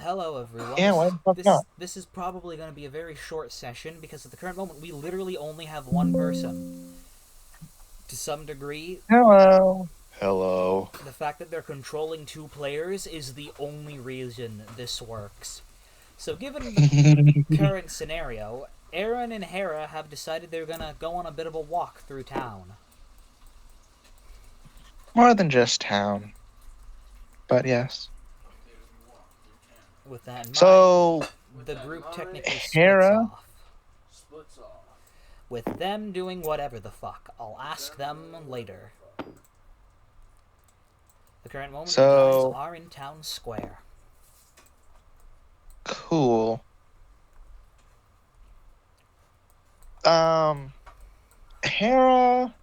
Hello, everyone. Yeah, why the fuck not? This is probably going to be a very short session because at the current moment we literally only have one person. To some degree, Hello. Hello. the fact that they're controlling two players is the only reason this works. So, given the current scenario, Aaron and Hera have decided they're gonna go on a bit of a walk through town. More than just town. But yes. With that in mind, So, the group technically splits Hera, off. With them doing whatever the fuck. I'll ask them later. The current moment, the guys so, are in town square. cool. Hera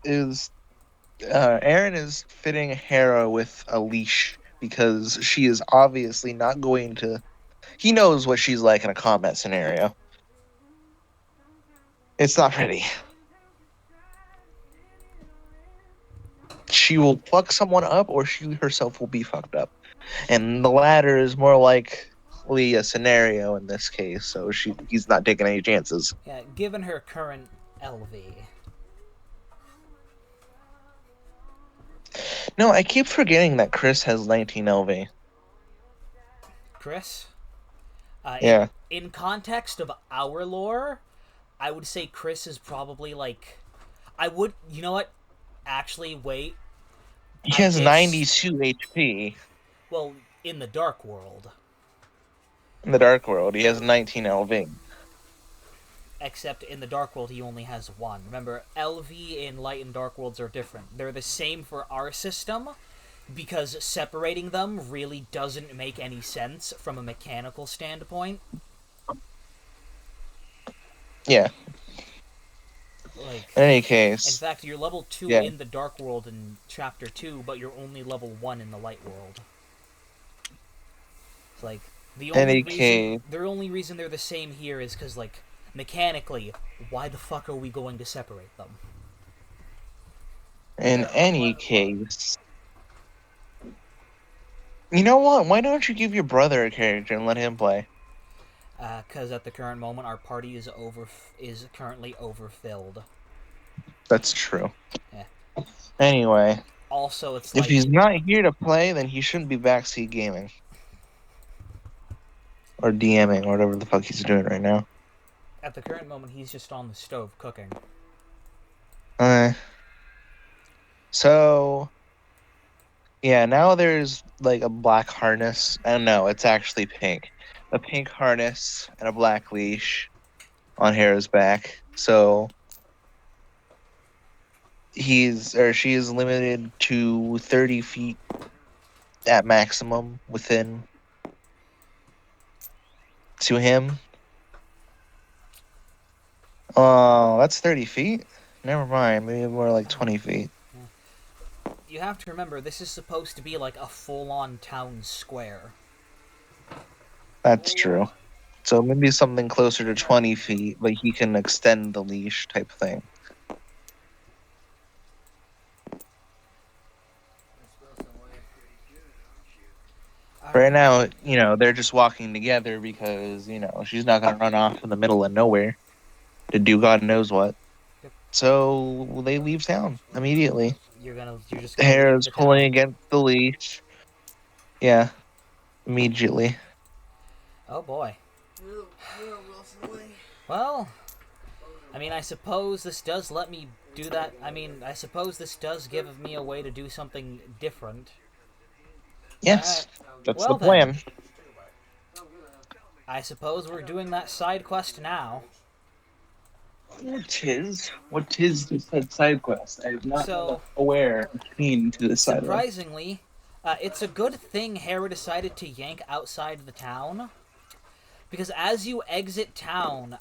is, Aaron is fitting Hera with a leash because she is obviously not going to, he knows what she's like in a combat scenario. It's not pretty. She will fuck someone up or she herself will be fucked up. And the latter is more likely a scenario in this case, so he's not taking any chances. Yeah, given her current LV. No, I keep forgetting that Chris has 19 LV. Chris? Yeah. In context of our lore, I would say Chris is probably like... You know what? Actually, wait. He has 92 HP. Well, in the Dark World. In the Dark World, he has 19 LV. Except in the Dark World, he only has one. Remember, LV in Light and Dark Worlds are different. They're the same for our system, because separating them really doesn't make any sense from a mechanical standpoint. Yeah. Like, in any in case, fact, you're level 2 yeah. in the Dark World in Chapter 2, but you're only level 1 in the Light World. It's like, the only reason they're the same here is because, like, mechanically, why the fuck are we going to separate them? In any case, you know what? Why don't you give your brother a character and let him play? Because at the current moment, our party is currently overfilled. That's true. Yeah. Anyway, Also, it's if like... he's not here to play, then he shouldn't be backseat gaming. Or DMing, or whatever the fuck he's doing right now. At the current moment, he's just on the stove cooking. So, yeah, now there's like a black harness. And no, it's actually pink. A pink harness and a black leash on Hera's back. So she is limited to 30 feet at maximum within to him. Oh, that's 30 feet? Never mind. Maybe more like 20 feet. You have to remember, this is supposed to be like a full-on town square. That's true. So maybe something closer to 20 feet, but he can extend the leash type thing. Right now, they're just walking together because, she's not going to run off in the middle of nowhere to do God knows what. Yep. So they leave town immediately. You're just gonna leave Hair's the pulling town. against the leash. Yeah, immediately. Oh boy. Well, I mean, I suppose this does let me do that. I mean, I suppose this does give me a way to do something different. Yes, that's Well the plan. then, I suppose we're doing that side quest now. What tis the side quest? I have not been aware of keen to the side. Surprisingly, it's a good thing Hera decided to yank outside the town, because as you exit town,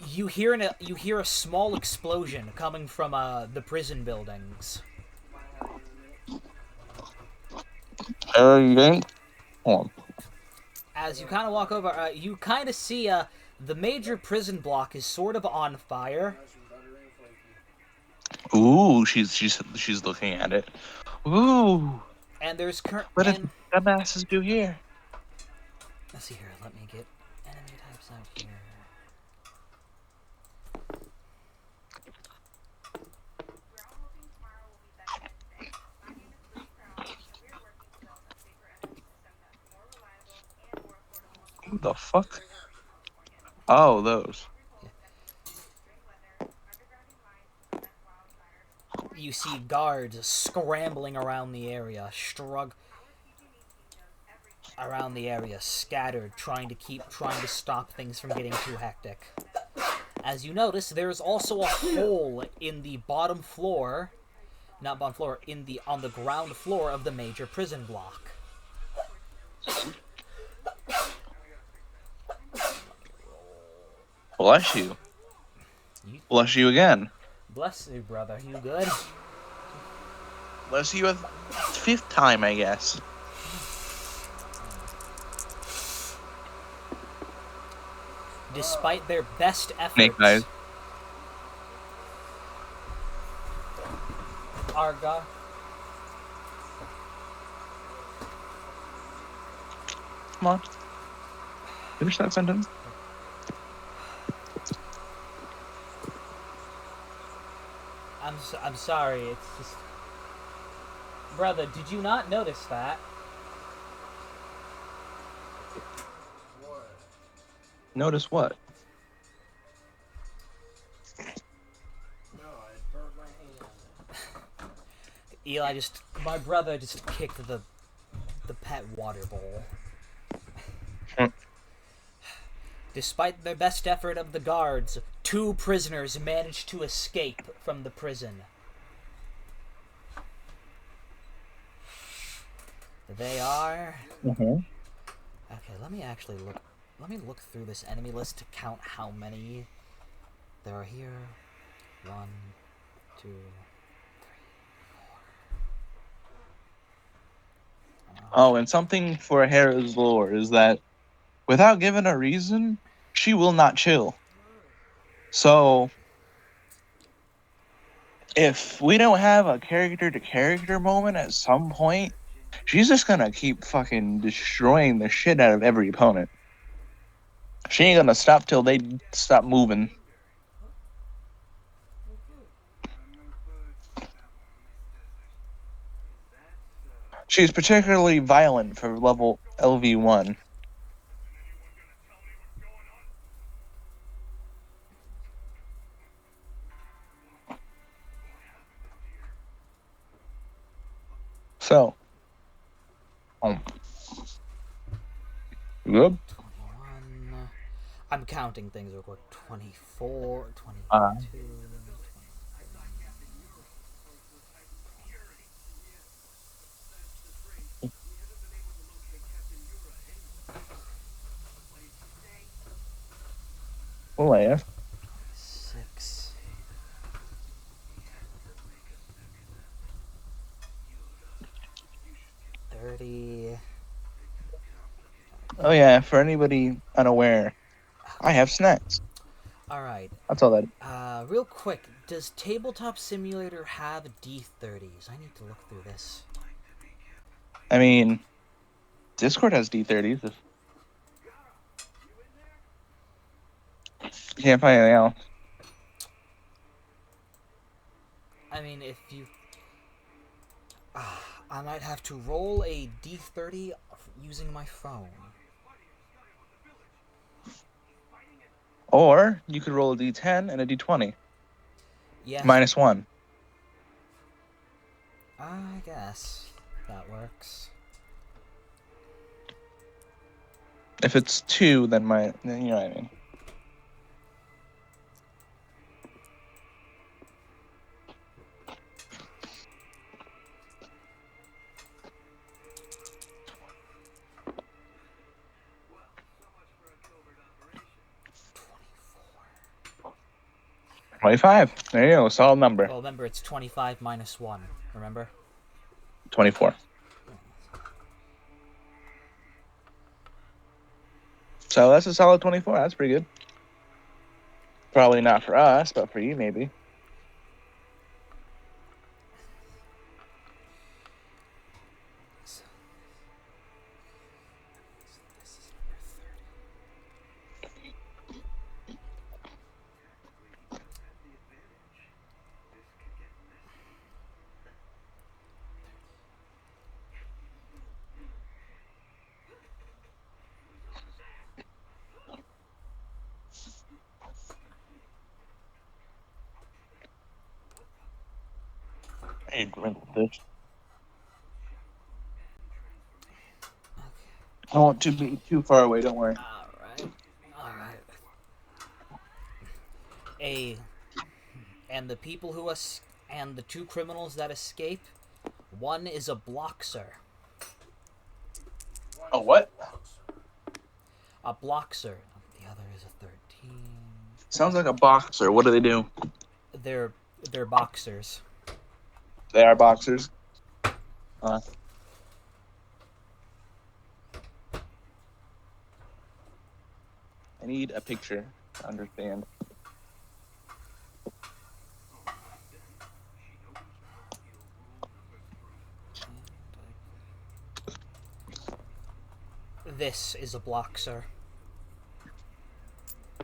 you hear a small explosion coming from the prison buildings. Yank. As you kind of walk over, you kind of see the major prison block is sort of on fire. Ooh, she's looking at it. Ooh. And there's What did dumbasses do here? let's see here. Let me get enemy types out here. Who the fuck? Oh, those. You see guards scrambling around the area, scattered, trying to stop things from getting too hectic. As you notice, there's also a hole in the bottom floor, not bottom floor, on the ground floor of the major prison block. Bless you. Bless you again. Bless you, brother. You good? Bless you a fifth time, I guess. Despite their best Snake efforts, eyes. Arga. Come on. Finish that sentence. I'm sorry. It's just, brother. Did you not notice that? Notice what? Eli my brother just kicked the pet water bowl. Despite the best effort of the guards, 2 prisoners managed to escape from the prison. They are... Mm-hmm. Okay, let me actually look... Let me look through this enemy list to count how many there are here. 1, 2, 3, 4. Oh, and something for Hera's lore is that without giving a reason, she will not chill. So, if we don't have a character-to-character moment at some point, she's just gonna keep fucking destroying the shit out of every opponent. She ain't gonna stop till they stop moving. She's particularly violent for level LV1. So, good? 21. I'm counting things real quick. 24, 22, 23. Well, yeah. 6. 30. Oh yeah, for anybody unaware, I have snacks. Alright. That's all that. Real quick, does Tabletop Simulator have D30s? I need to look through this. I mean, Discord has D30s. If you can't find anything else. I mean, if you... I might have to roll a D30 using my phone. Or you could roll a D10 and a D20. Yeah. -1. I guess that works. If it's 2, then you know what I mean. $25. There you go. Solid number. Well, remember, it's 25 minus 1. Remember? 24. So that's a solid 24. That's pretty good. Probably not for us, but for you, maybe. need to drink this. I don't want to be too far away. Don't worry. All right. And the people who and the two criminals that escape, one is a bloxer. Oh, what? A bloxer. The other is a 13. Sounds like a boxer. What do they do? They're boxers. They are boxers. I need a picture to understand. This is a bloxer.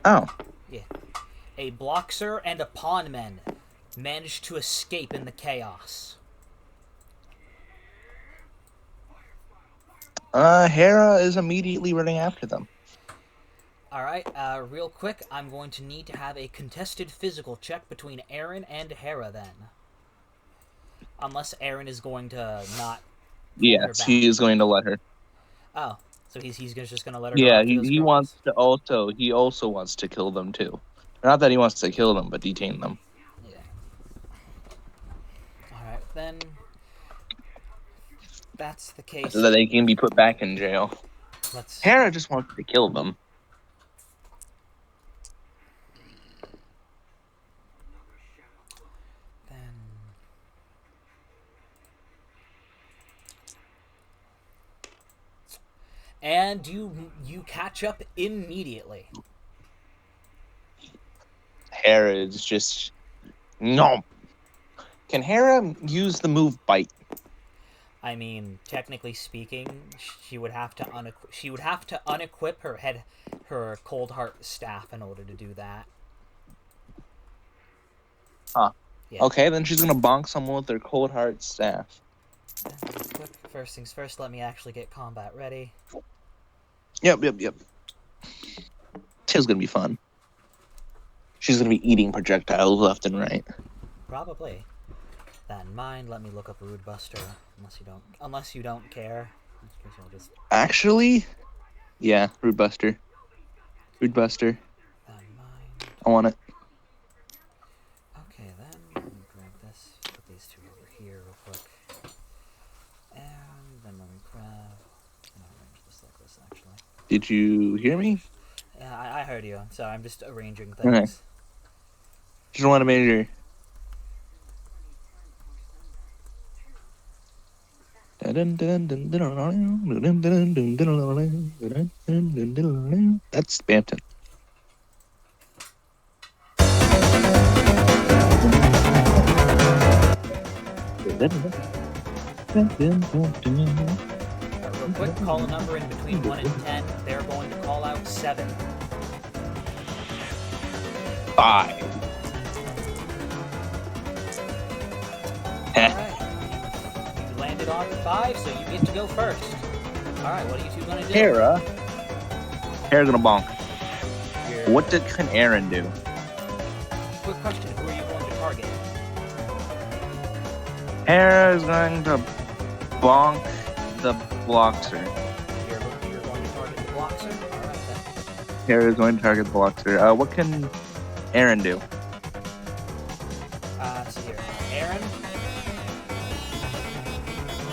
Oh. Yeah. A bloxer and a pawnman managed to escape in the chaos. Hera is immediately running after them. Alright, real quick, I'm going to need to have a contested physical check between Aaron and Hera then. Unless Aaron is going to not... Yes, he is going to let her. Oh, so he's just going to let her Yeah, go he wants to also... He also wants to kill them, too. Not that he wants to kill them, but detain them. Yeah. Alright, then... That's the case. So that they can be put back in jail. Hera just wants to kill them. And you catch up immediately. Hera is just... No. Can Hera use the move bite? I mean, technically speaking, she would have to unequip her cold heart staff in order to do that. Huh. Yeah. Okay, then she's gonna bonk someone with their cold heart staff. Quick, first things first, let me actually get combat ready. Yep. Till's gonna be fun. She's gonna be eating projectiles left and right. Probably. That in mind, let me look up Rude Buster. Unless you don't care. Actually, yeah, Rude Buster. Rude Buster. That in mind. I want it. Okay, then let me grab this. Put these two over here real quick. And then let me grab. Arrange this like this actually. Did you hear me? Yeah, I heard you. So I'm just arranging things. Okay. Just want to measure. That's Bampton. Real quick, call a number in between 1 and 10. They're going to call out 7. 5. Alright. You landed on 5, so you get to go first. Alright, what are you two gonna do? Hera's gonna bonk. What can Aaron do? Quick question, who are you going to target? Hera's going to bonk the bloxer. You're going to target the bloxer? Alright then. Hera's going to target the bloxer. What can Aaron do? Let's see here. Aaron,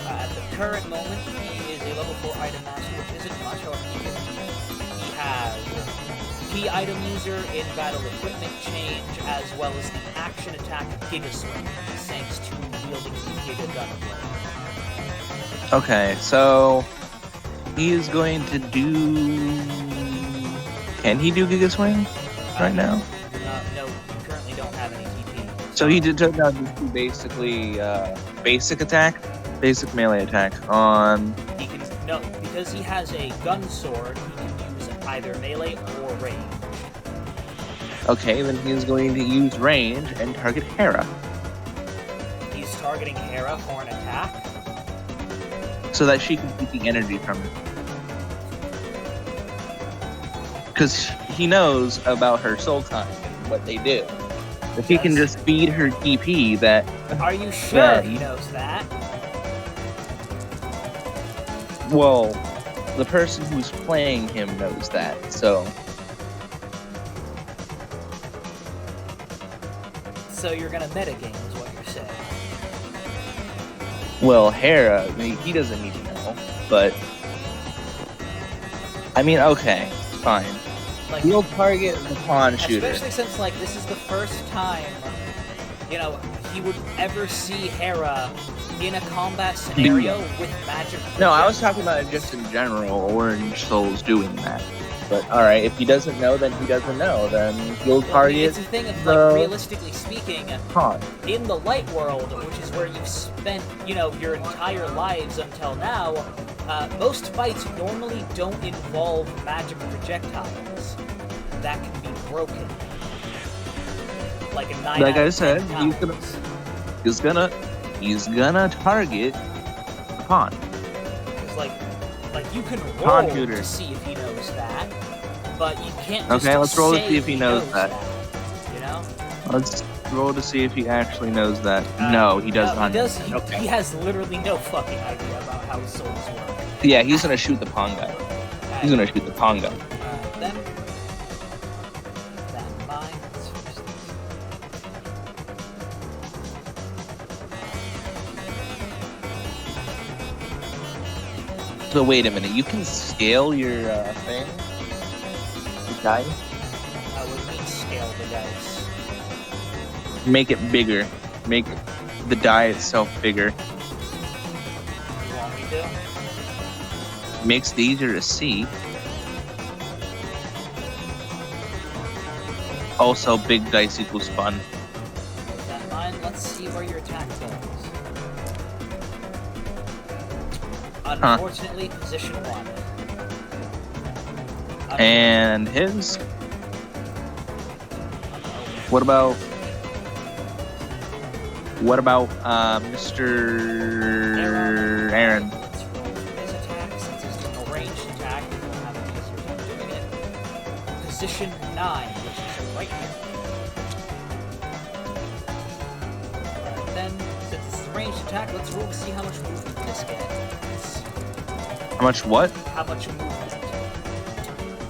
at the current moment, he is a level 4 item master, which isn't much, however, he has key item user, in-battle equipment change, as well as the action attack Giga Swing, thanks to wielding the Giga Gun blade. Okay, so he is going to do... Can he do Giga Swing right now? No, you currently don't have any TP. So he did turn down basically basic attack, basic melee attack on... No, because he has a gun sword, he can use either melee or range. Okay, then he's going to use range and target Hera. He's targeting Hera for an attack? So that she can keep the energy from it. Because he knows about her soul kind and what they do. If he can just feed her TP, that... Are you sure that, he knows that? well, the person who's playing him knows that, so... So you're gonna metagame is what you're saying. Well, Hera, I mean, he doesn't need to know, but... I mean, okay, fine. Like, He'll target the pawn shooter. especially since, like, this is the first time, you know, he would ever see Hera in a combat scenario with magic. No, I was talking about it just in general, Orange Soul's doing that. But, alright, if he doesn't know, then he doesn't know. Then he'll target it's a thing of, like, realistically speaking, pawn. in the light world, which is where you've spent, you know, your entire lives until now, most fights normally don't involve magic projectiles that can be broken. Like a 9 Like out I of 10 said, times. he's gonna target the pawn. It's like you can Pawn roll shooter. to see if he knows that, but you can't just Okay, let's roll to say see if he knows that. You know? Let's roll to see if he actually knows that. No, he does not. He does. Okay. He has literally no fucking idea about how souls work. Yeah, he's gonna shoot the pawn guy. He's gonna shoot the pawn guy. Then that in mind. Let's finish this. So wait a minute, you can scale your thing? The die? I would mean scale the dice. Make it bigger. Make the die itself bigger. You want me to? Makes it easier to see. Also, big dice equals fun. With that in mind, let's see where your attack goes. Unfortunately, position 1. And his? What about Mr. Aaron? Let's roll his attack. Since it's a ranged attack, we will have an easier time doing it. Position 9, which is right here. Alright, then, since it's a ranged attack, let's roll to see how much movement this gets. How much what? How much movement?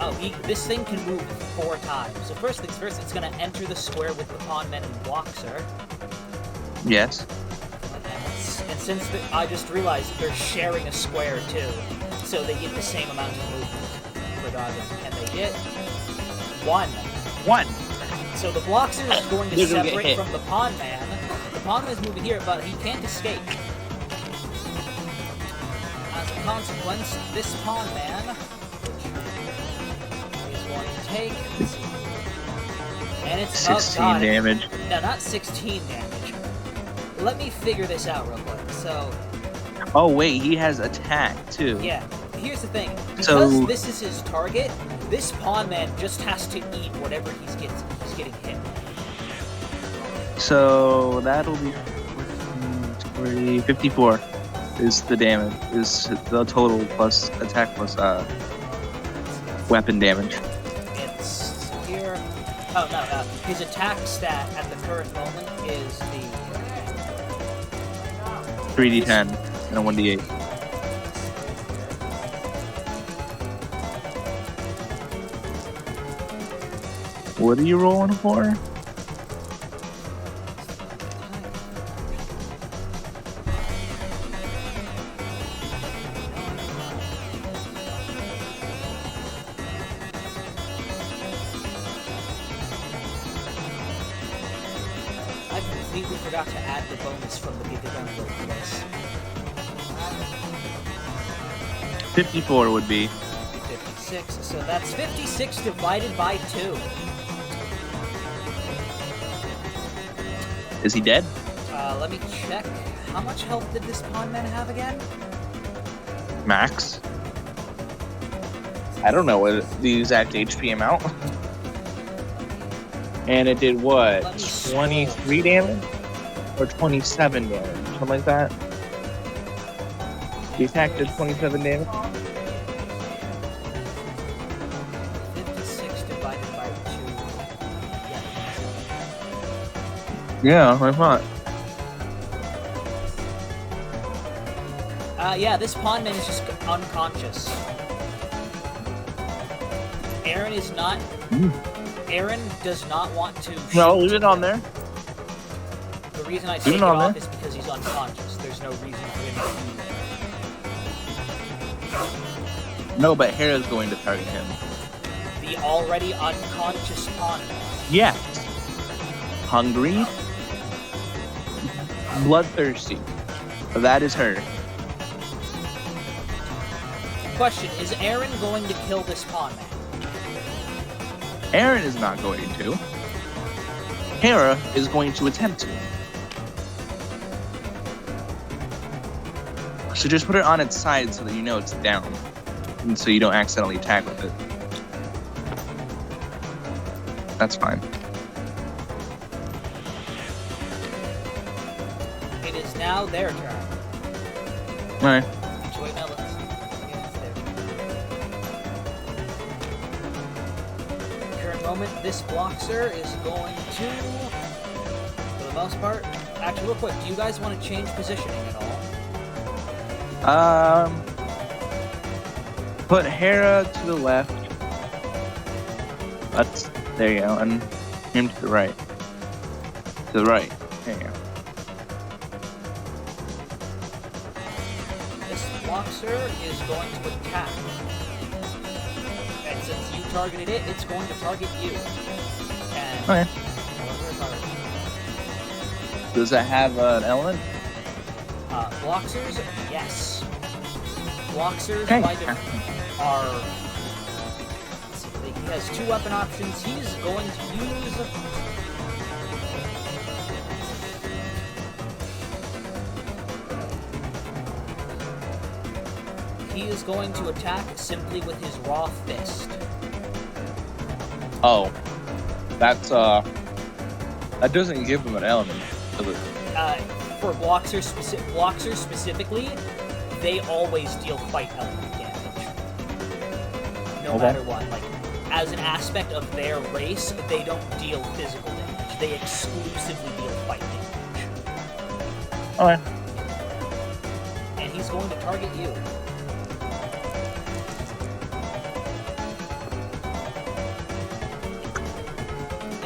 Oh, this thing can move 4 times. So first things first, it's going to enter the square with the pawn men and blocks her. Yes. And since I just realized they're sharing a square too, so they get the same amount of movement for dodging, and they get 1. So the bloxer is going to They're gonna get separate hit. from the pawn man. The pawn man is moving here, but he can't escape. As a consequence, this pawn man, which is going to take, let's see, and it's 16 damage. No, not 16 damage. Let me figure this out real quick. So, Oh wait, he has attack too. yeah, here's the thing. Because So- this is his target, this pawn man just has to eat whatever he's getting hit. So that'll be 40, 54 is the damage. Is the total plus attack plus weapon damage. It's here. Oh no, his attack stat at the current moment is the 3d10 and a 1d8. What are you rolling for? I completely forgot to add the bonus from the Gigagun build to this. 54 would be. 56. So that's 56 divided by 2. Is he dead? Let me check. How much health did this pawn man have again? Max? I don't know what the exact HP amount. And it did what? Let me scroll. 23 damage? Or 27 damage? Something like that? The attack did 27 damage? 56 divided by 2. Yeah, Yeah, I thought. Yeah, this pawn man is just unconscious. Aaron is not... Aaron does not want to shoot. No, leave it on there. The reason I Leave take it it on off there. is because he's unconscious. There's no reason for him to be there. No, but Hera's going to target him. The already unconscious pawn man. Yes. Hungry. Bloodthirsty. That is her. Question, is Aaron going to kill this pawn man? Aaron is not going to. Hera is going to attempt to. So just put it on its side so that you know it's down. And so you don't accidentally attack with it. That's fine. It is now their turn. Alright. Actually, wait, no, let's... Yeah, it's their turn. Current moment, this Bloxer is going to... For the most part... Actually, real quick, do you guys want to change positioning at all? Put Hera to the left. There you go. And him to the right. To the right. There you go. This Bloxer is going to attack. And since you targeted it, it's going to target you. And... Okay. Does that have an element? Bloxers? Yes. Bloxers Okay. by are... Let's see, he has two weapon options. He's going to use... He is going to attack simply with his raw fist. Oh. That's, that doesn't give him an element, does it? For Bloxers specifically, they always deal fight element damage. No matter what. Like, as an aspect of their race, they don't deal physical damage. They exclusively deal fight damage. Alright. And he's going to target you.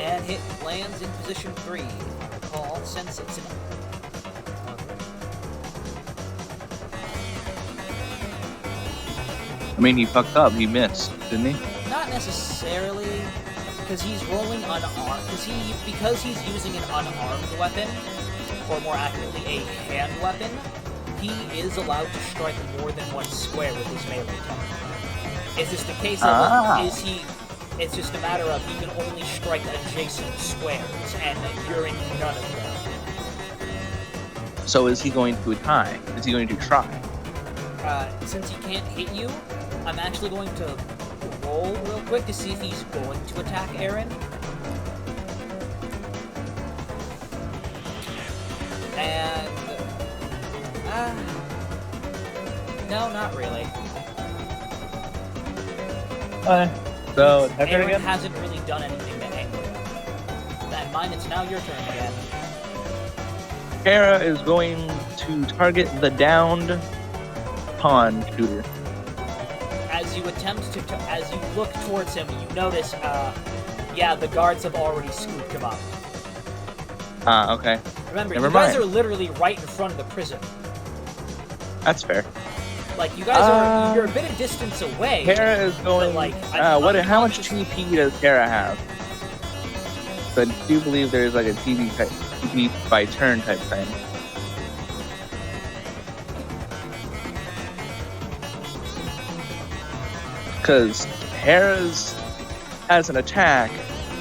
And hit lands in position 3. If I recall, since it's an... I mean, he fucked up. He missed, didn't he? Not necessarily, because he's rolling unarmed. Because he's using an unarmed weapon, or more accurately, a hand weapon, he is allowed to strike more than one square with his melee attack. It's just a case of it's just a matter of he can only strike adjacent squares, and you're in none of them. So is he going to attack? Is he going to try? Since he can't hit you, I'm actually going to roll real quick to see if he's going to attack Aaron. And... no, not really. So, Aaron hasn't really done anything to anger him. That in mind, it's now your turn again. Hera is going to target the downed pawn shooter. As you attempt to, as you look towards him, you notice, yeah, the guards have already scooped him up. Okay. Remember, Never you guys mind. are literally right in front of the prison. That's fair. Like, you guys are, you're a bit of distance away. Hera is going, like, how much TP does Hera have? So I do believe there is like a TP by turn type thing. Because Hera's has an attack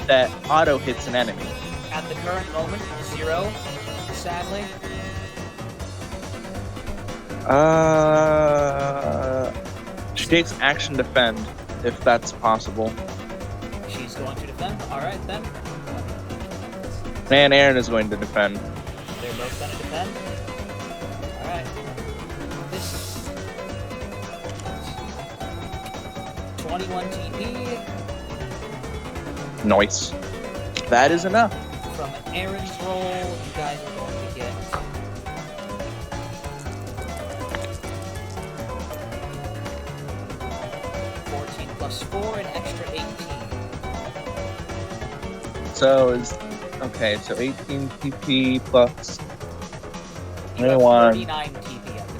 that auto hits an enemy. At the current moment, 0, sadly. She takes action defend, if that's possible. She's going to defend. Alright, then. And Aaron is going to defend. They're both going to defend. Alright. This... 21 TP. Nice. That is enough. from Aaron's roll, you guys are going to get 14 plus 4, an extra 18. So so 18 TP plus You have 21. 39 TP at the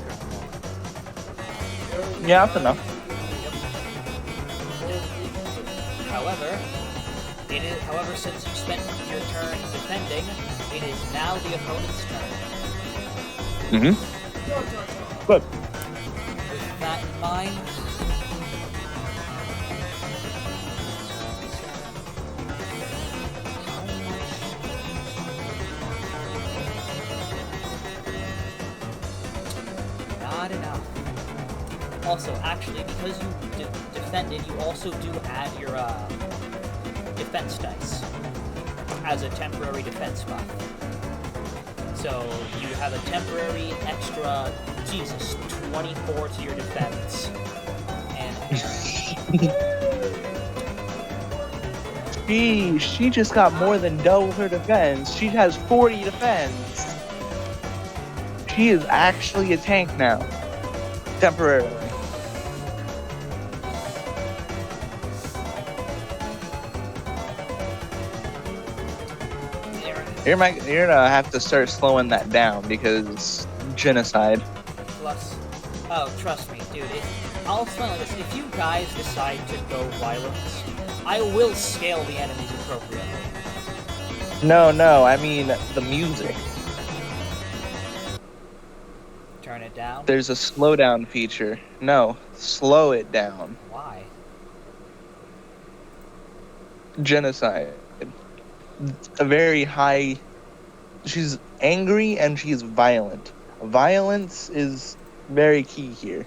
current moment. Yeah, that's enough. However, since you spent your turn defending, it is now the opponent's turn. Mm-hmm. Good. With that in mind, not enough. Also, actually, because you defended, you also do add your defense dice as a temporary defense buff. So you have a temporary extra, 24 to your defense. And She just got more than double her defense. She has 40 defense. She is actually a tank now. Temporarily. You're gonna have to start slowing that down because genocide. plus, oh, trust me, dude. I'll explain like this. If you guys decide to go violence, I will scale the enemies appropriately. No, I mean the music. Turn it down. There's a slowdown feature. No, slow it down. Why? Genocide. A very high. She's angry and she's violent. Violence is very key here.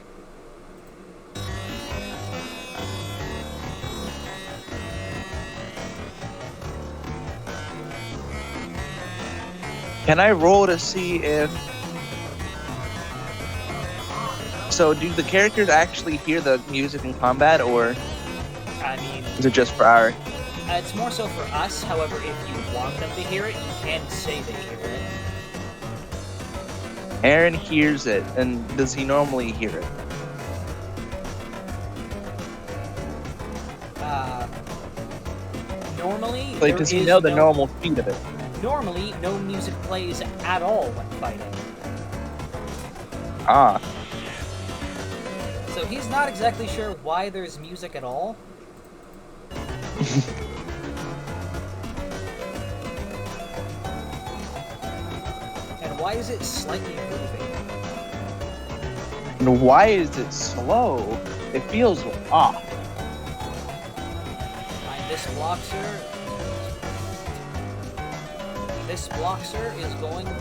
Can I roll to see if... So do the characters actually hear the music in combat, or I mean, is it just for our... it's more so for us. However, if you want them to hear it, you can say they hear it. Aaron hears it, and does he normally hear it? Normally, Like, does he know the normal speed of it? Normally, no music plays at all when fighting. Ah. So he's not exactly sure why there's music at all. And why is it slightly moving? And why is it slow? It feels off. This Bloxer... This Bloxer is going to...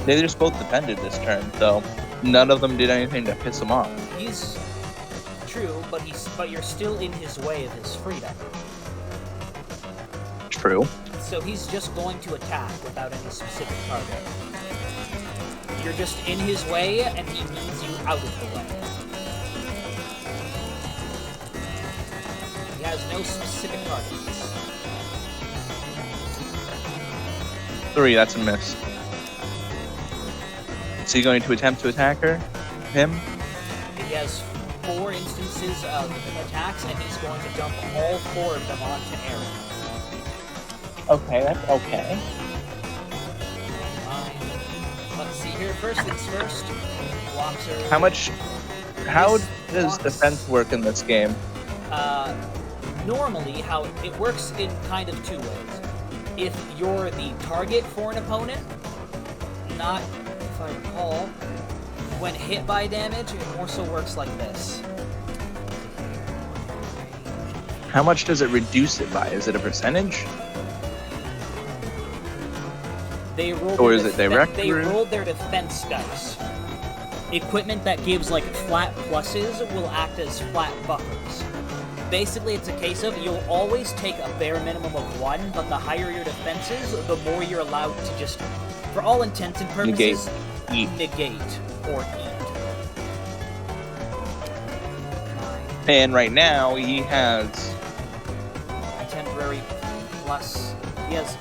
They just both defended this turn, so none of them did anything to piss him off. He's... True, but you're still in his way of his freedom. True. So he's just going to attack without any specific target. You're just in his way, and he needs you out of the way. He has no specific targets. 3, that's a miss. So you're going to attempt to attack him? He has 4 instances of attacks, and he's going to dump all 4 of them onto Aaron. Okay, that's okay. Let's see here. First things first. Bloxer. How does defense work in this game? Normally, how it works in kind of 2 ways. If you're the target for an opponent, not, if I recall, when hit by damage, it more so works like this. How much does it reduce it by? Is it a percentage? They rolled Or is it direct? They rolled their defense dice. Equipment that gives like flat pluses will act as flat buffers. Basically, it's a case of you'll always take a bare minimum of 1, but the higher your defense is, the more you're allowed to just, for all intents and purposes, negate or eat. And right now he has A temporary plus... He has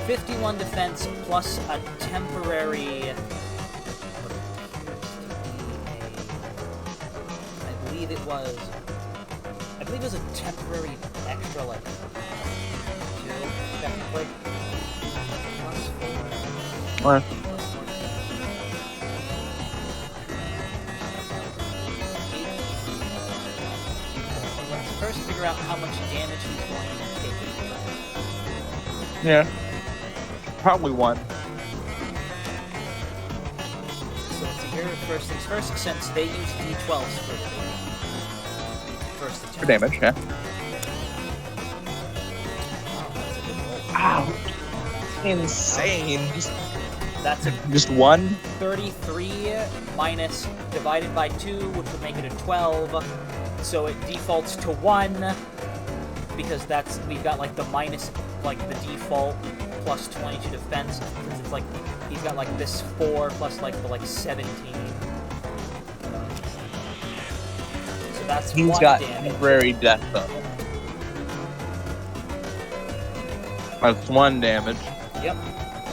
51 defense plus a temporary... I believe it was a temporary extra, like, 2, technically. Plus 4. what? Plus 14. Let's first figure out how much damage he's going to take. Yeah. Probably 1. So let's see here. First things first, since they use D12s for the first attack. For damage, yeah. Oh, that's a good roll. Wow. Insane. That's a Just 1? 33 minus divided by 2, which would make it a 12. So it defaults to 1 because we've got like the minus, like the default plus 22 defense. Since it's like he's got like this 4 plus like the 17. So that's He's 1 got damage. temporary death though. That's 1 damage. Yep.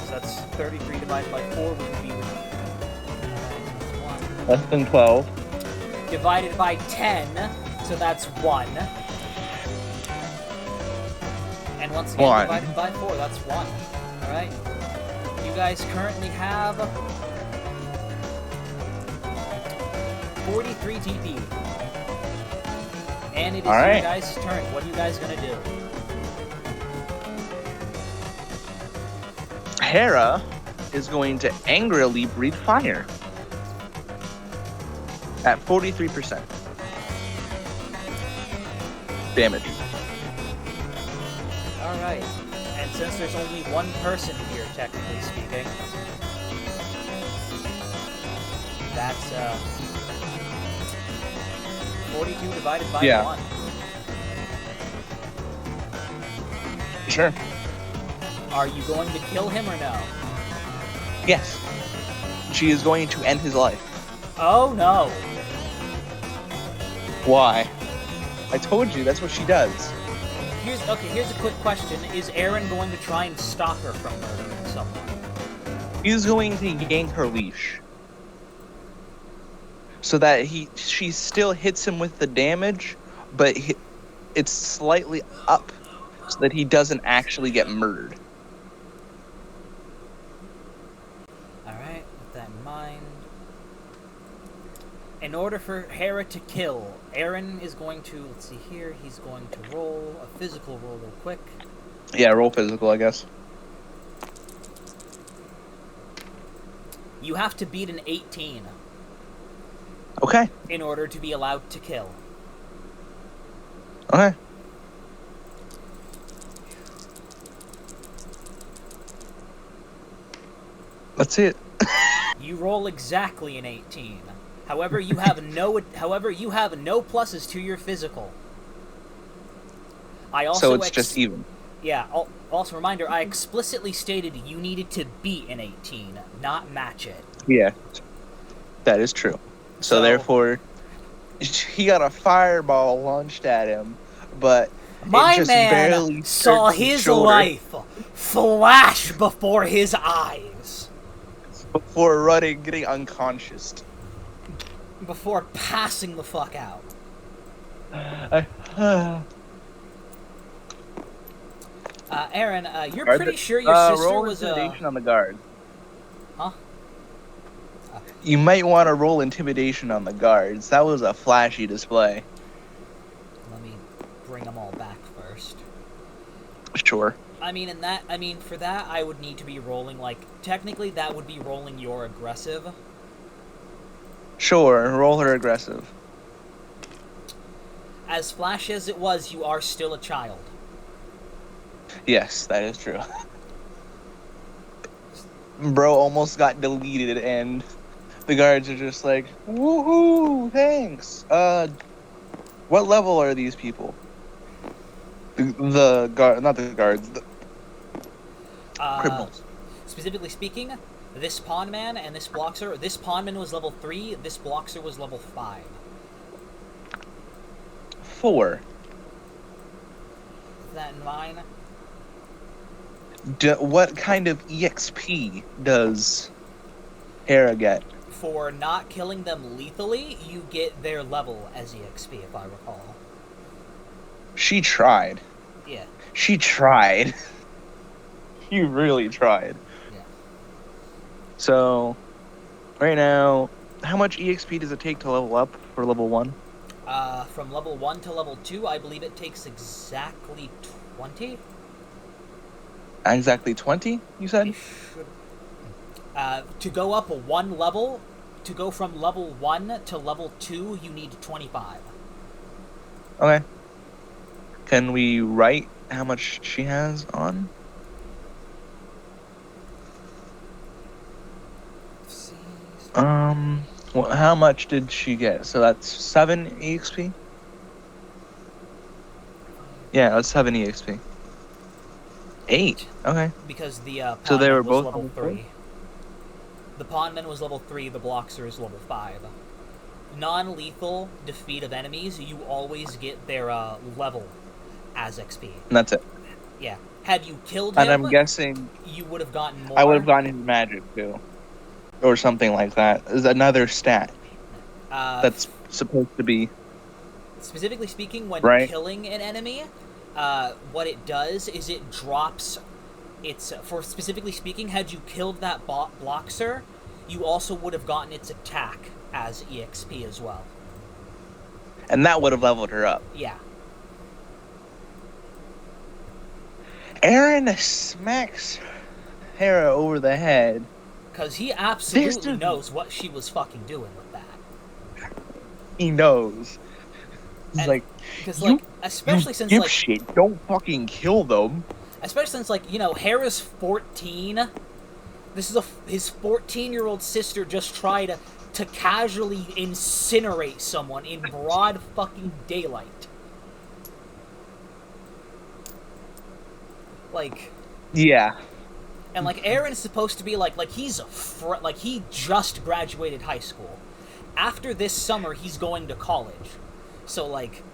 So that's 33 divided by 4, which would be 1. Less than 12. Divided by 10, so that's 1. And once again, 1. divided by 4, that's 1. Alright. You guys currently have 43 TP. And it is All your right. guys' turn. What are you guys gonna do? Hera is going to angrily breathe fire at 43% damage. Alright. And since there's only one person here, technically speaking, that's 42 divided by Yeah. 1. Sure. Are you going to kill him or no? Yes. She is going to end his life. Oh no! Why? I told you, that's what she does. Here's a quick question. Is Aaron going to try and stop her from murdering someone? He's going to yank her leash. So that she still hits him with the damage, but it's slightly up so that he doesn't actually get murdered. Alright, with that in mind. In order for Hera to kill, Aaron is going to, let's see here, he's going to roll a physical roll real quick. Yeah, roll physical, I guess. You have to beat an 18 Okay. in order to be allowed to kill. Okay. Let's see it. You roll exactly an 18. However, you have no pluses to your physical. I also So it's just even. Yeah, also reminder, I explicitly stated you needed to beat an 18, not match it. Yeah. That is true. So therefore, he got a fireball launched at him, but my it just man barely saw touched his shoulder life flash before his eyes. before getting unconscious. Before passing the fuck out. Aaron, you're pretty sure your sister roll was intimidation on the guard. Huh? You might want to roll intimidation on the guards. That was a flashy display. Let me bring them all back first. Sure. For that, I would need to be rolling, technically that would be rolling your aggressive. Sure, roll her aggressive. As flashy as it was, you are still a child. Yes, that is true. Bro almost got deleted, and the guards are just like, woohoo, thanks. What level are these people? The guard, not the guards, the criminals. Specifically speaking, this pawn man and this bloxer, this pawnman was level 3, this bloxer was level 5. 4. Is that in mine? What kind of EXP does Hera get? For not killing them lethally, you get their level as EXP, if I recall. She tried. Yeah. She tried. She really tried. Yeah. So, right now, how much EXP does it take to level up for level 1? From level 1 to level 2, I believe it takes exactly 20? Exactly 20, you said? To go up one level, to go from level 1 to level 2, you need 25. Okay. Can we write how much she has on? Well, how much did she get? So that's 7 EXP? Yeah, that's 7 EXP. 8. Okay. Because the So they were Pondman was both level level 3. The Pondman was level 3, the Bloxer is level 5. Non-lethal defeat of enemies, you always get their level as XP. And that's it. Yeah. Had you killed And him, I'm guessing you would have gotten more. I would have gotten his magic too. Or something like that. Is another stat that's supposed to be. Specifically speaking, when right? killing an enemy, what it does is it drops its. For specifically speaking, had you killed that Bloxer, you also would have gotten its attack as EXP as well. And that would have leveled her up. Yeah. Eren smacks Hera over the head. Because he absolutely knows what she was fucking doing with that. He knows. He's like, because like, especially since like, shit, don't fucking kill them. Especially since like, Hera's 14. This is his 14-year-old sister just tried to casually incinerate someone in broad fucking daylight. Like, yeah. And like Eren's supposed to be like he's like he just graduated high school. After this summer, he's going to college. So like,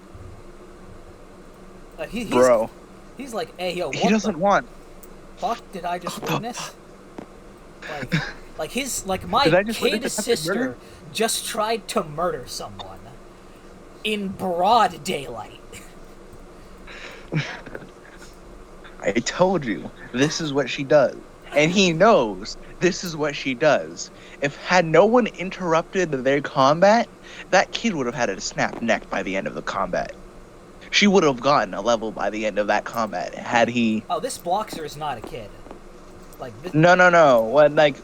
bro, he's like, hey yo, what he doesn't want. Fuck, did I just witness? My kid sister just tried to murder someone in broad daylight. I told you, this is what she does. And he knows this is what she does. If had no one interrupted their combat, that kid would have had a snap neck by the end of the combat. She would have gotten a level by the end of that combat had he... Oh, this Bloxer is not a kid. Like this... No.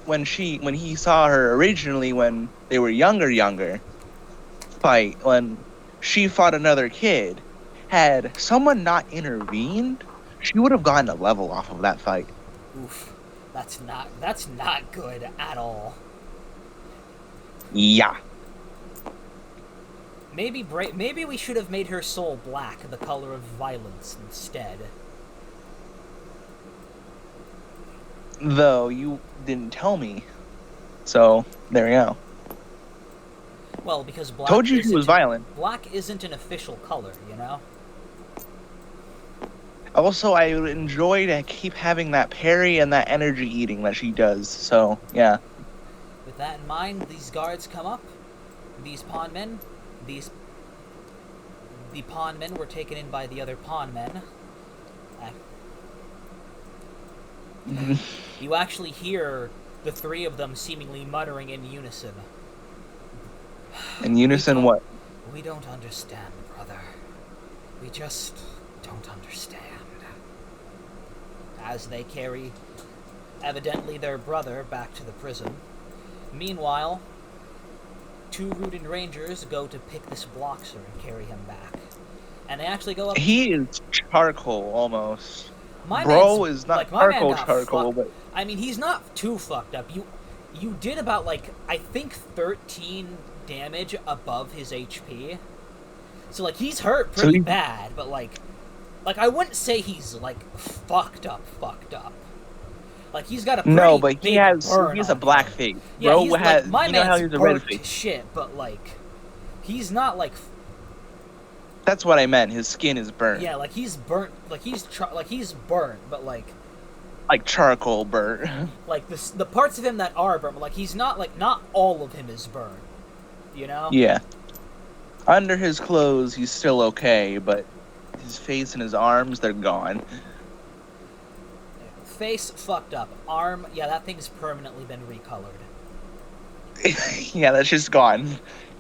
When he saw her originally when they were younger, fight, when she fought another kid, had someone not intervened, she would have gotten a level off of that fight. Oof. That's not good at all. Yeah. Maybe we should have made her soul black, the color of violence, instead. Though you didn't tell me. So, there we go. Well, because black told you she was violent. Black isn't an official color, you know? Also, I would enjoy to keep having that parry and that energy eating that she does, so, yeah. With that in mind, these guards come up. These pawnmen. The pawnmen were taken in by the other pawnmen. You actually hear the three of them seemingly muttering in unison. In unison what? We don't understand, brother. We just don't understand. As they carry, evidently, their brother back to the prison. Meanwhile, 2 Rudin Rangers go to pick this Bloxer and carry him back. And they actually go up... He is charcoal, almost. My Bro is not charcoal, but... I mean, he's not too fucked up. You did about, I think 13 damage above his HP. So, he's hurt pretty bad, but, I wouldn't say he's, fucked up. He's got a pretty no, but he has a black him. face. Yeah, Bro has, my you know how he's a red face. Shit, but, he's not, That's what I meant. His skin is burnt. Yeah, like he's burnt, like he's burnt, but like Charcoal burnt. the parts of him that are burnt, but like he's not like not all of him is burnt. You know? Yeah. Under his clothes, he's still okay, but his face and his arms, they're gone. Face fucked up. Arm, yeah, that thing's permanently been recolored. Yeah, that's just gone.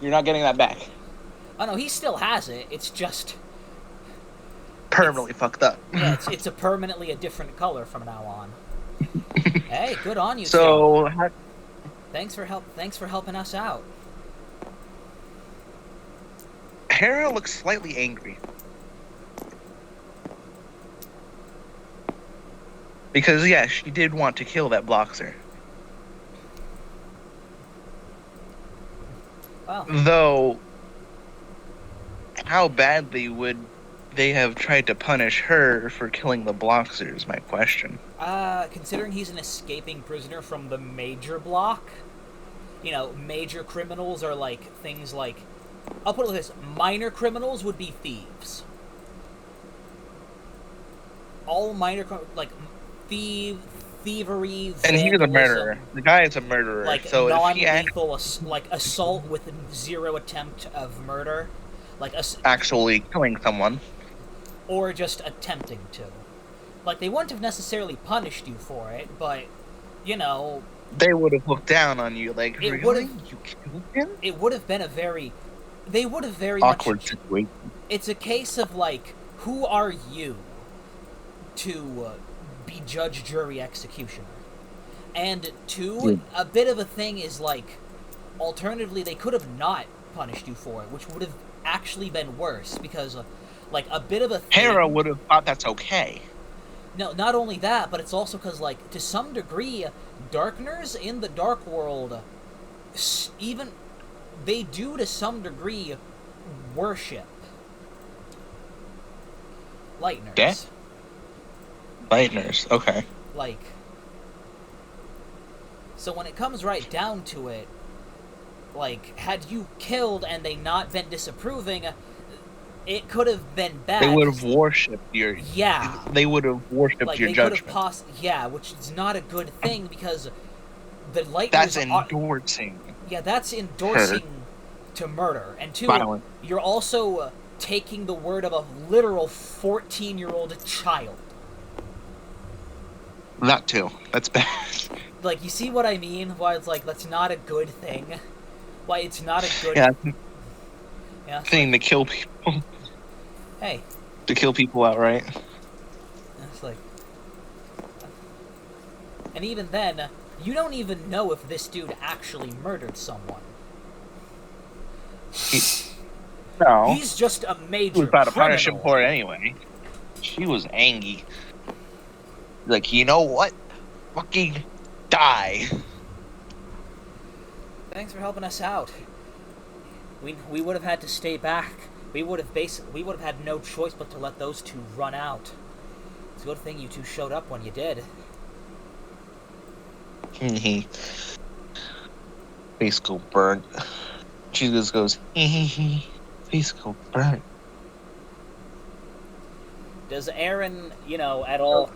You're not getting that back. Oh no, he still has it. It's just Permanently fucked up. yeah, it's a permanently a different color from now on. Hey, good on you. So, thanks for helping us out. Hera looks slightly angry. Because, yeah, she did want to kill that Bloxer. Well, though, how badly would they have tried to punish her for killing the Bloxer is my question. Considering he's an escaping prisoner from the major block, you know, major criminals are like things like, I'll put it like this, minor criminals would be thieves. All minor, like, thievery, and he was a vandalism, murderer. The guy is a murderer. like so non-lethal, like assault with zero attempt of murder, like actually killing someone, or just attempting to. Like, they wouldn't have necessarily punished you for it, but, you know, they would have looked down on you like, really? You killed him? It would have been they would have very awkward much, situation. It's a case of, like, who are you to be judge, jury, executioner? And two, a bit of a thing is, like, alternatively, they could have not punished you for it, which would have actually been worse, because, like, a bit of a thing... Hera would have thought that's okay. No, not only that, but it's also because, like, to some degree, Darkners in the Dark World, even, they do to some degree worship Lightners. Yeah? Lightners, okay. Like, so when it comes right down to it, like, had you killed and they not been disapproving, it could have been bad. They would have worshipped your... Yeah. They would have worshipped like, your they judgment. Could have yeah, which is not a good thing, because the Lightners... That's endorsing. Yeah, that's endorsing to murder. And two, violent. You're also taking the word of a literal 14-year-old child. That too. That's bad. Like, you see what I mean? Why it's like, that's not a good thing. Why it's not a good... Yeah. Thing to kill people. Hey. To kill people outright. It's like... And even then, you don't even know if this dude actually murdered someone. No. He's just a major He was about to criminal. punish him for it anyway. She was angry. Like, you know what? Fucking die. Thanks for helping us out. We would have had to stay back. We would have had no choice but to let those two run out. It's a good thing you two showed up when you did. Face go burnt. She just goes, face go burnt. Does Aaron, at all,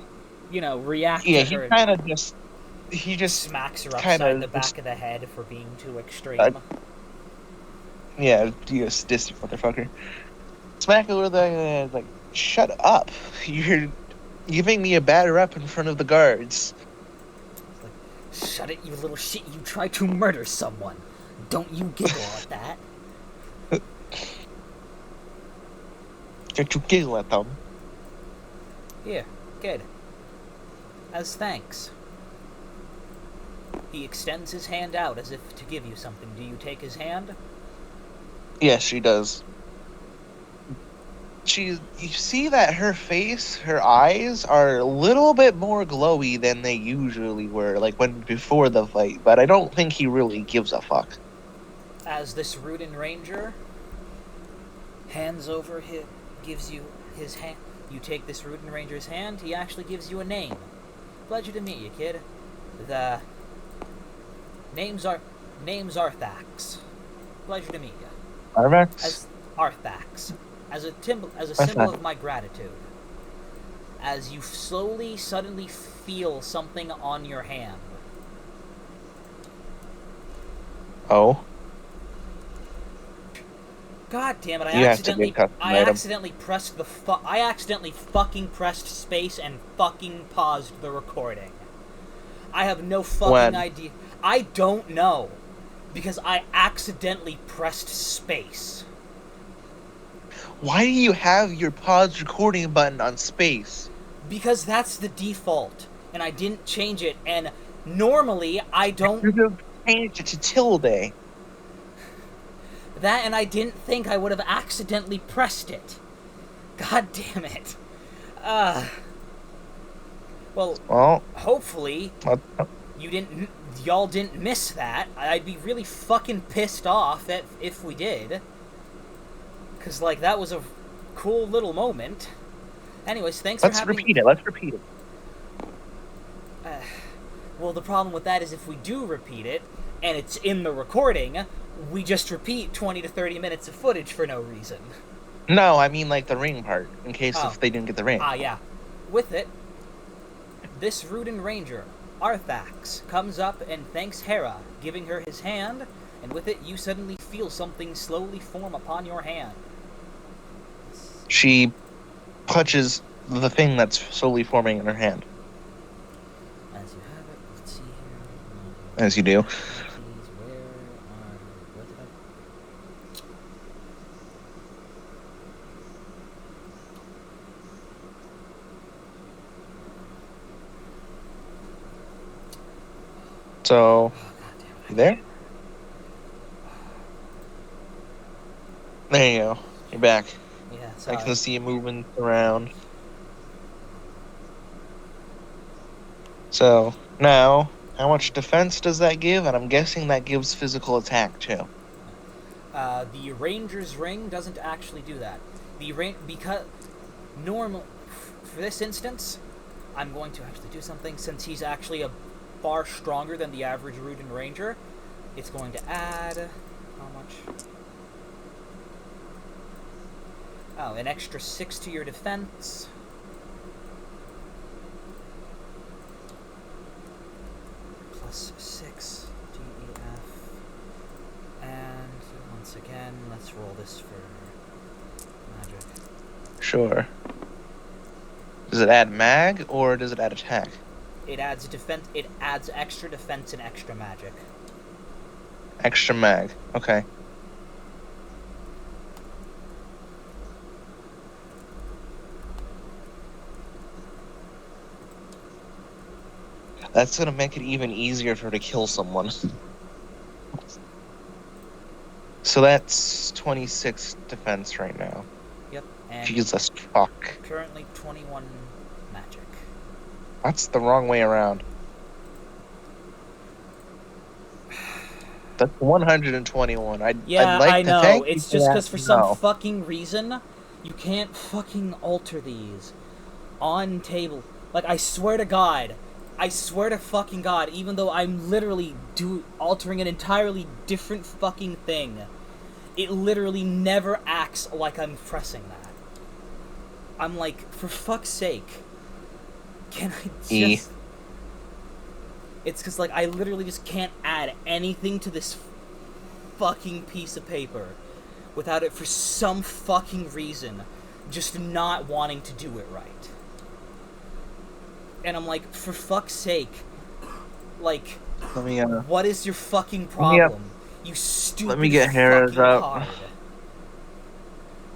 react to her? He just smacks her upside the back of the head for being too extreme. Yeah, you sadistic motherfucker. Smack her over the head, like, shut up. You're giving me a bad rep in front of the guards. It's like, shut it, you little shit. You tried to murder someone. Don't you giggle at that. Don't you giggle at them. Here, kid. As thanks. He extends his hand out as if to give you something. Do you take his hand? Yes, she does. You see that her face, her eyes are a little bit more glowy than they usually were, like before the fight, but I don't think he really gives a fuck. As this Rudin Ranger hands over gives you his hand, you take this Rudin Ranger's hand, he actually gives you a name. Pleasure to meet you, kid. The name's Arthax. Pleasure to meet you. Arthax? Arthax. as a symbol Okay. of my gratitude, as you slowly, suddenly feel something on your hand. Oh, God damn it! you have to be a custom I item. accidentally pressed I accidentally fucking pressed space and fucking paused the recording. I have no fucking When? idea. I don't know, because I accidentally pressed space. Why do you have your pause recording button on space? Because that's the default, and I didn't change it. And normally I don't. You could have changed it to tilde. That, and I didn't think I would have accidentally pressed it. God damn it. Well, Well, hopefully what- y'all didn't miss that. I'd be really fucking pissed off if we did. Cause like that was a cool little moment. Anyways, thanks for let's having. repeat it. Let's repeat it. Well, the problem with that is if we do repeat it and it's in the recording, we just repeat 20 to 30 minutes of footage for no reason. No, I mean like the ring part, in case Oh. if they didn't get the ring. Yeah. With it, this Rudin Ranger, Arthax, comes up and thanks Hera, giving her his hand, and with it you suddenly feel something slowly form upon your hand. She touches the thing that's slowly forming in her hand, As you have it, let's see here. as you do. Please, what did I... So, Oh, God damn it. you there? There you go. You're back. Yeah, I sorry. can see you moving around. So, now, how much defense does that give? And I'm guessing that gives physical attack, too. The Ranger's Ring doesn't actually do that. Because normal for this instance, I'm going to actually do something since he's actually a far stronger than the average Rudin Ranger. It's going to add how much? Oh, an extra 6 to your defense. Plus 6 DEF. And once again, let's roll this for magic. Sure. Does it add mag, or does it add attack? It adds defense. It adds extra defense and extra magic. Extra mag. Okay. That's gonna make it even easier for her to kill someone. So that's 26 defense right now. Yep. And Jesus fuck. currently 21 magic. That's the wrong way around. That's 121. I'd Yeah, like I to know. thank you It's for just that. because for some No. fucking reason, you can't fucking alter these on table. Like, I swear to God. I swear to fucking God, even though I'm literally altering an entirely different fucking thing, it literally never acts like I'm pressing that. I'm like, for fuck's sake, can I just... E. It's because, like, I literally just can't add anything to this fucking piece of paper without it, for some fucking reason, just not wanting to do it right. And I'm like, for fuck's sake, like, Let me what is your fucking problem? You stupid let me get Hera's fucking up. card.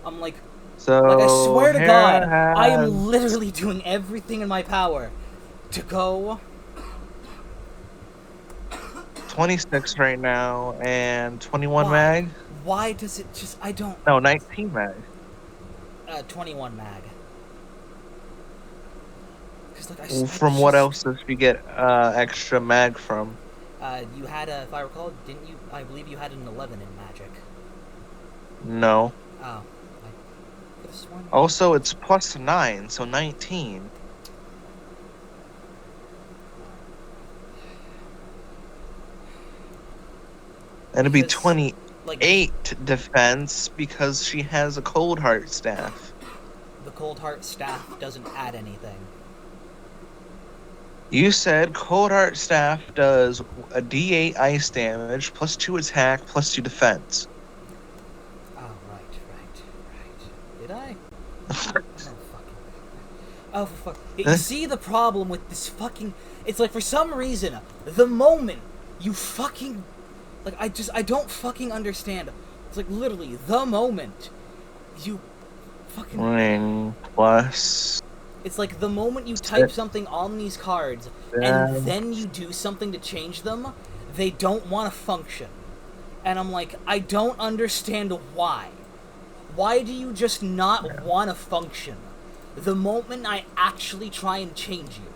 I'm like, So I swear to Hera God, I has am literally doing everything in my power to go. 26 right now and 21 Why? mag. Why does it just... I don't... No, 19 mag. 21 mag. Like, From what else does she get extra mag from? You had if I recall, didn't you? I believe you had an 11 in magic. No. Oh, I could have sworn. Also, it's plus 9, so 19. And it'd be Because, 28 like 8 defense because she has a cold heart staff. the cold heart staff doesn't add anything. You said cold heart staff does a D8 ice damage plus 2 attack plus 2 defense. Oh, right. Did I? Oh, fucking. Oh, for fuck. You see the problem with this fucking... It's like, for some reason, the moment you fucking... Like, I don't fucking understand. It's like, literally, the moment you fucking... Ring plus... It's like, the moment you type something on these cards, and then you do something to change them, they don't want to function. And I'm like, I don't understand why. Why do you just not want to function? The moment I actually try and change you.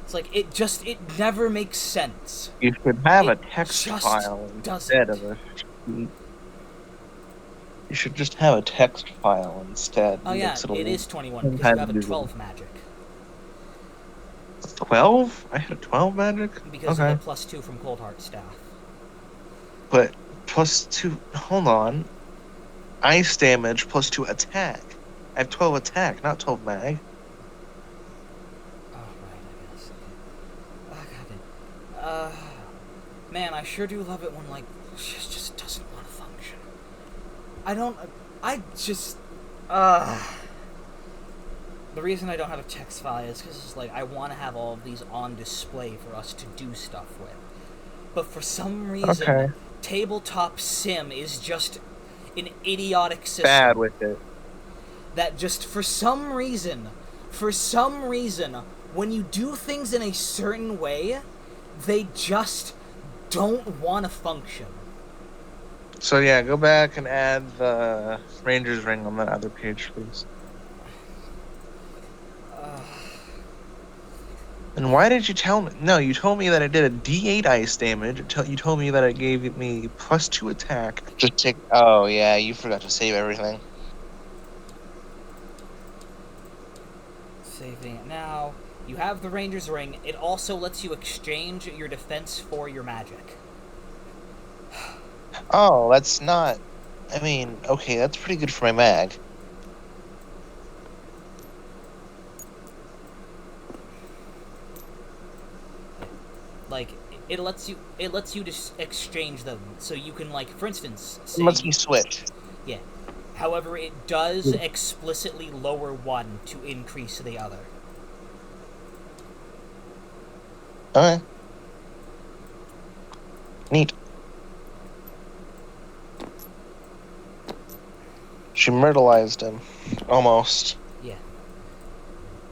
It's like, it never makes sense. You should have a It text just file doesn't. instead of a sheet. You should just have a text file instead. Oh yeah, it is 21 because you have a 12 magic. 12? I had a 12 magic? Because of the +2 from Cold Heart Staff. But +2, hold on. Ice damage +2 attack. I have 12 attack, not 12 mag. Oh, right, I guess. Oh, God. Man, I sure do love it when, like, she just doesn't want to function. The reason I don't have a text file is because it's like, I want to have all of these on display for us to do stuff with. But for some reason, Tabletop Sim is just an idiotic system. Bad with it. That just, for some reason, when you do things in a certain way, they just don't want to function. So yeah, go back and add the Ranger's Ring on that other page, please. And why did you tell me? No, you told me that it did a D8 ice damage. You told me that it gave me +2 attack. Just take... Oh, yeah, you forgot to save everything. Saving it now. You have the Ranger's Ring. It also lets you exchange your defense for your magic. Oh, that's not... I mean, okay, that's pretty good for my mag. Like, it lets you just exchange them, so you can, like, for instance, say... It lets me switch. Yeah. However, it does explicitly lower one to increase the other. Okay. Neat. She myrtleized him. Almost. Yeah.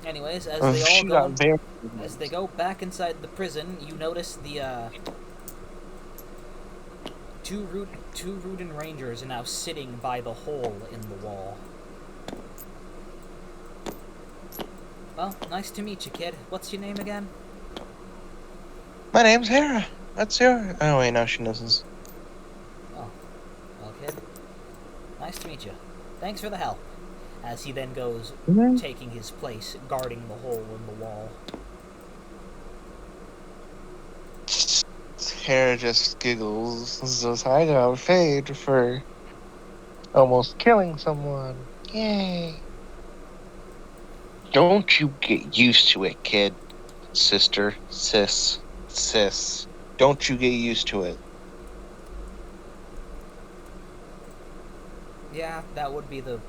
Anyways, as they go back inside the prison, you notice the two Rudin Rangers are now sitting by the hole in the wall. Well, nice to meet you, kid. What's your name again? My name's Hera. That's your... Oh, wait, no, she knows. Oh. Well, kid. Nice to meet you. Thanks for the help. As he then goes, taking his place, guarding the hole in the wall. Hera just giggles. Says, I got paid for almost killing someone. Yay. Don't you get used to it, kid. Sister. Sis. Don't you get used to it. Yeah, that would be the...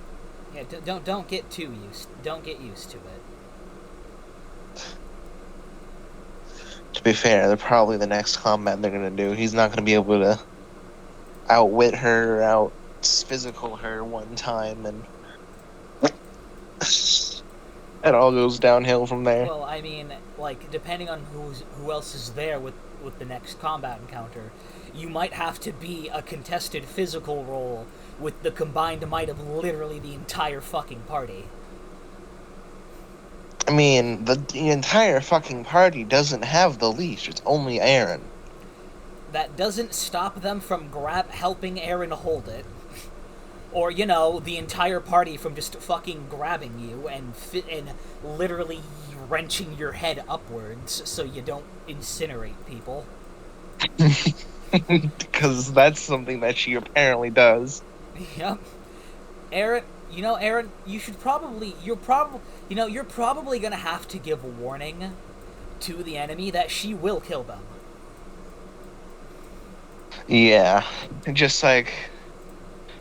Yeah, don't get too used... Don't get used to it. To be fair, they're probably the next combat they're gonna do. He's not gonna be able to outwit her, out-physical her one time, and... it all goes downhill from there. Well, I mean, like, depending on who else is there with the next combat encounter, you might have to be a contested physical roll with the combined might of literally the entire fucking party. I mean, the entire fucking party doesn't have the leash. It's only Aaron. That doesn't stop them from helping Aaron hold it. Or, you know, the entire party from just fucking grabbing you and literally wrenching your head upwards so you don't incinerate people. Because that's something that she apparently does. Yep. Aaron, Aaron, you're probably gonna have to give a warning to the enemy that she will kill them. Yeah. Just like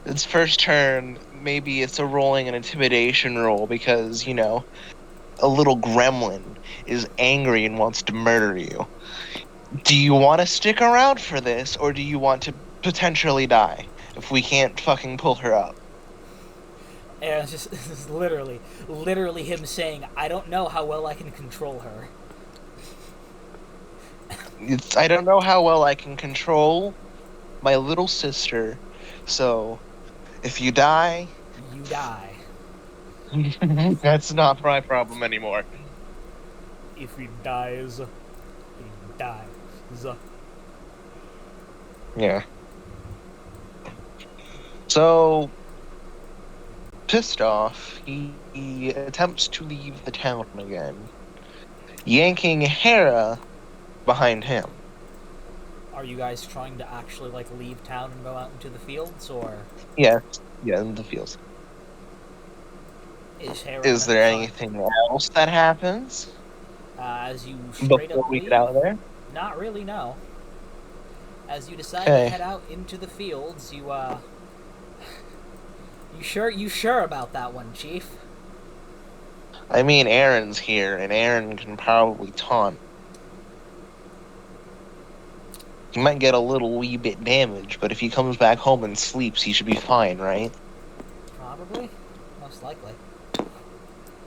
its first turn, maybe it's a rolling an intimidation roll because, a little gremlin is angry and wants to murder you. Do you want to stick around for this, or do you want to potentially die if we can't fucking pull her up? And it's just it's literally him saying, "I don't know how well I can control her." I don't know how well I can control my little sister, so if you die, You die. that's not my problem anymore. If he dies, he dies. Yeah. So, pissed off, he attempts to leave the town again, yanking Hera behind him. Are you guys trying to actually like leave town and go out into the fields, or Yeah, yeah, in the fields. is Hera Is gonna there try anything else that happens as you straight before up we get leave? out there? Not really, no. As you decide to Okay. head out into the fields, you sure about that one, Chief? I mean, Aaron's here, and Aaron can probably taunt. He might get a little wee bit damaged, but if he comes back home and sleeps, he should be fine, right? Probably, most likely.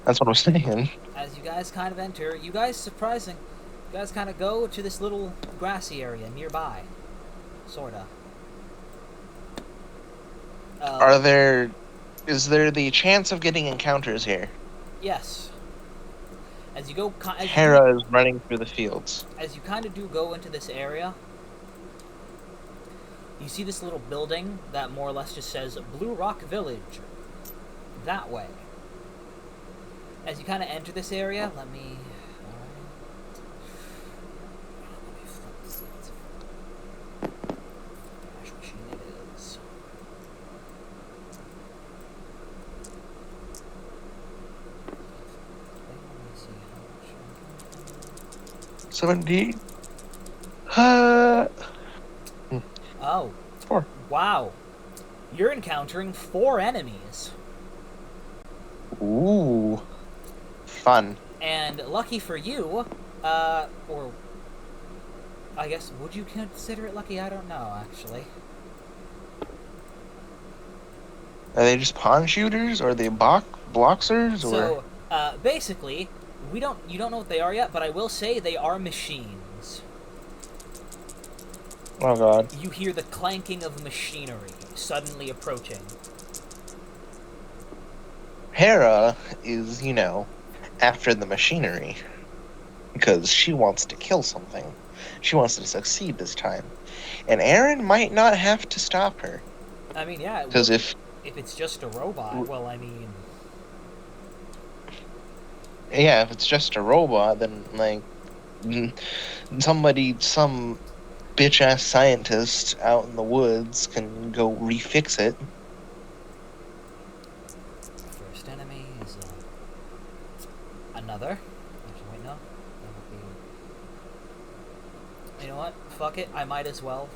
That's what I'm saying. As you guys kind of enter, you guys kind of go to this little grassy area nearby, sorta. Are there... Is there the chance of getting encounters here? Yes. As you go, Hera is running through the fields. as you kind of do go into this area, you see this little building that more or less just says Blue Rock Village. That way. As you kind of enter this area, let me flip this. Which machine it is. Let me see 70? Oh, 4. wow. You're encountering 4 enemies. Ooh. Fun. And lucky for you, or I guess, would you consider it lucky? I don't know, actually. Are they just pawn shooters? Or are they bloxers? So, basically, you don't know what they are yet, but I will say they are machines. Oh god. You hear the clanking of machinery suddenly approaching. Hera is, after the machinery. Because she wants to kill something. She wants to succeed this time. And Aaron might not have to stop her. I mean, yeah, Because if it's just a robot, well, I mean... Yeah, if it's just a robot, then, some bitch-ass scientist out in the woods can go refix it. First enemy is another. Actually, wait, no. That would be... You know what? Fuck it. I might as well.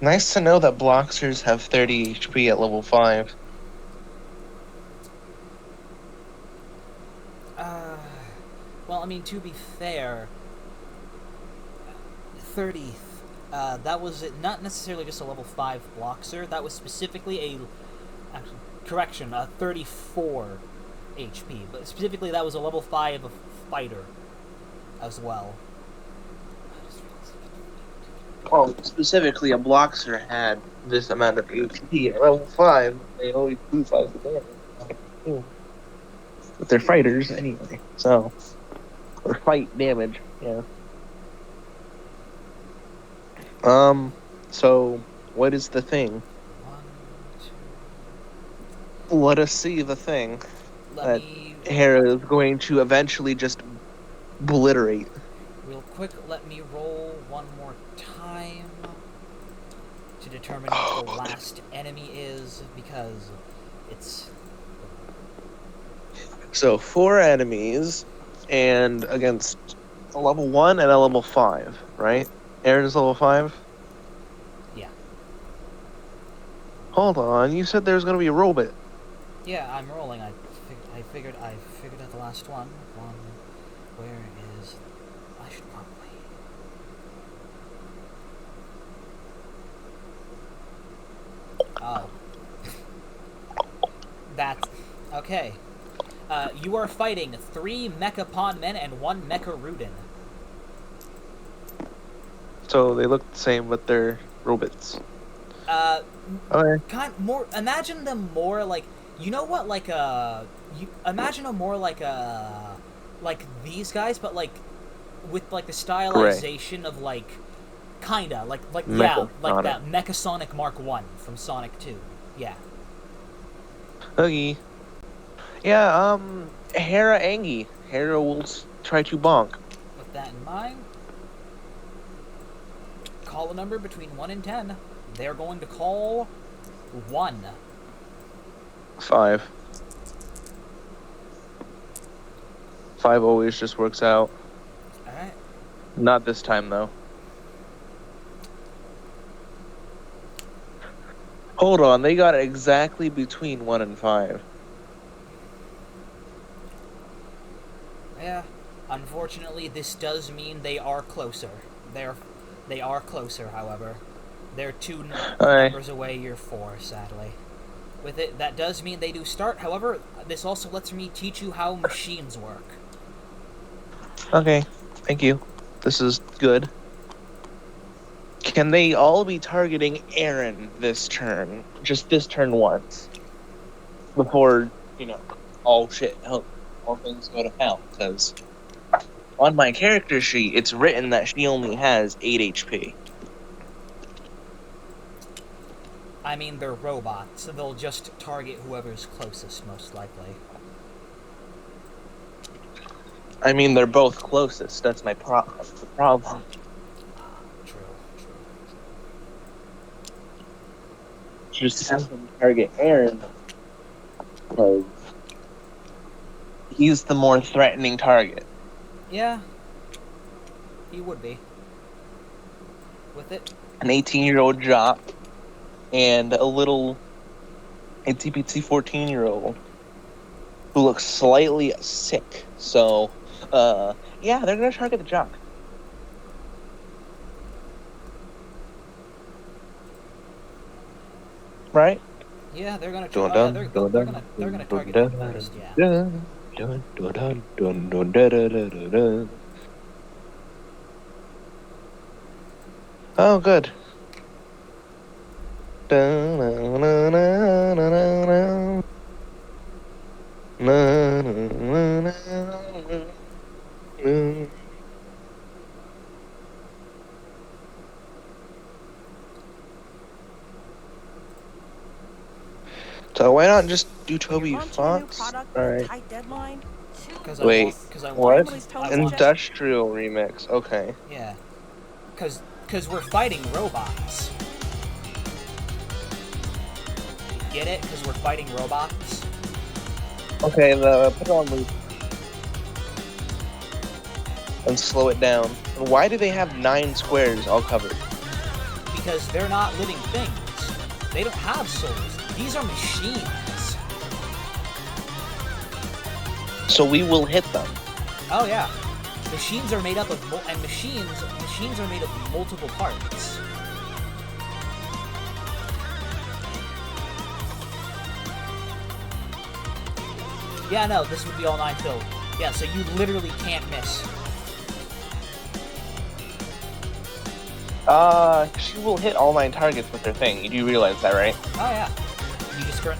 Nice to know that Bloxers have 30 HP at level 5. Well, I mean, to be fair, 30. That was not necessarily just a level 5 Bloxer. That was specifically correction, 34 HP. But specifically, that was a level 5 fighter as well. Well, specifically, a Bloxer had this amount of HP at level 5. They always do 5 damage. But they're fighters anyway, so... Or fight damage, yeah. So, what is the thing? 1, 2. Let us see the thing Let that me Hera is going to eventually just obliterate. real quick. Let me roll one more time to determine what the Oh. last enemy is, because it's So 4 enemies, and against a level 1 and a level 5, right? Aaron is level 5? yeah. Hold on, you said there's gonna be a robot. Yeah, I'm rolling. I figured out the last one. Where is? I should probably. Oh. That's okay. You are fighting 3 Mecha Pondmen and 1 Mecha Rudin. So they look the same, but they're robots. Okay. Kind more. Imagine them more like, you know what, like you imagine them more like these guys, but like with like the stylization of like kinda like yeah, Mecha like Sonic. that Mecha Sonic Mark 1 from Sonic 2. Yeah. Okay. Yeah, Hera Angie. Hera will try to bonk. With that in mind, call a number between 1 and 10. They're going to call 1. 5. 5 always just works out. Alright. Not this time, though. Hold on, they got exactly between 1 and 5. Yeah. Unfortunately, this does mean they are closer. They are closer, however. They're 2 numbers away, you're 4, sadly. With it, that does mean they do start. However, this also lets me teach you how machines work. Okay, thank you. This is good. Can they all be targeting Aaron this turn? Just this turn once. Before, all shit, all things go to hell. Because on my character sheet, it's written that she only has 8 HP. I mean, they're robots, so they'll just target whoever's closest, most likely. I mean, they're both closest. That's my the problem. True. Just have them target Aaron. Because he's the more threatening target. Yeah. He would be. With it. An 18-year-old jock and a little itsy-bitsy 14-year-old who looks slightly sick. So, yeah, they're going to target the jock. Right? Yeah, they're gonna try. They're gonna target him first. Yeah. Oh, good. So why not just do Toby Fox? Alright. Wait, what? Industrial remix. Okay. Yeah. Cause we're fighting robots. Get it? Cause we're fighting robots. Okay, put it on loop. And slow it down. And why do they have 9 squares all covered? Because they're not living things. They don't have souls. These are machines. So we will hit them. Oh yeah. Machines are made up of machines are made of multiple parts. Yeah, no, this would be all 9 filled. Yeah, so you literally can't miss. She will hit all 9 targets with her thing. You do realize that, right? Oh yeah. You just at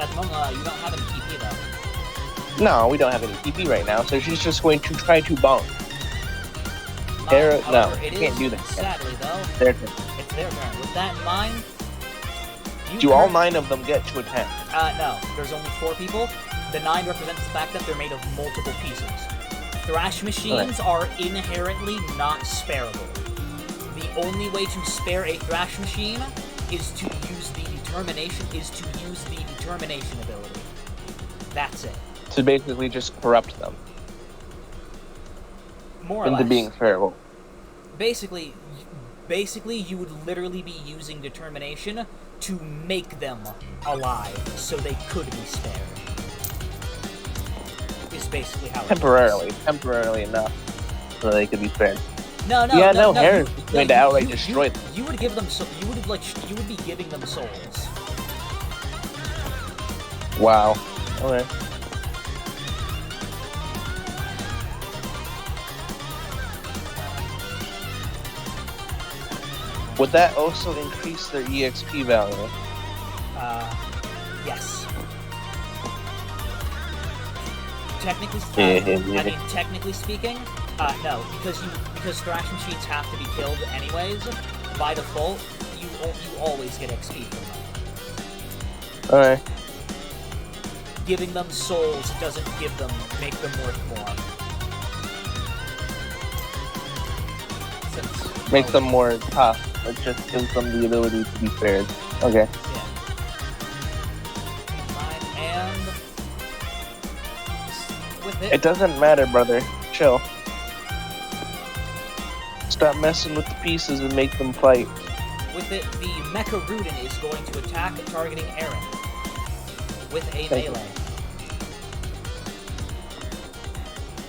the moment you don't have any TP though. No, we don't have any TP right now, so she's just going to try to bonk. Hera, no, however, it you can't is, do that. sadly though, Their turn. it's their turn. With that in mind, Do all 9 of them get to attack? No, there's only 4 people. The 9 represents the fact that they're made of multiple pieces. Thrash machines are inherently not spareable. The only way to spare a thrash machine is to use the determination ability. That's it. To basically just corrupt them More or into less. being spareable. Basically, you would literally be using determination to make them alive, so they could be spared. Is basically how it temporarily enough, so they could be spared. No, Hera's just going to outright destroy them. You would give them you would be giving them souls. Wow. Okay. Would that also increase their EXP value? Yes. Technically, technically speaking, no, because thrash machines have to be killed anyways. By default, you always get XP from them. Alright. Giving them souls doesn't make them worth more. Makes them more tough. It just gives them the ability to be spared. Okay. Yeah. And with it doesn't matter, brother. Chill. Stop messing with the pieces and make them fight. With it, the Mecha Rudin is going to attack, targeting Aaron with a melee.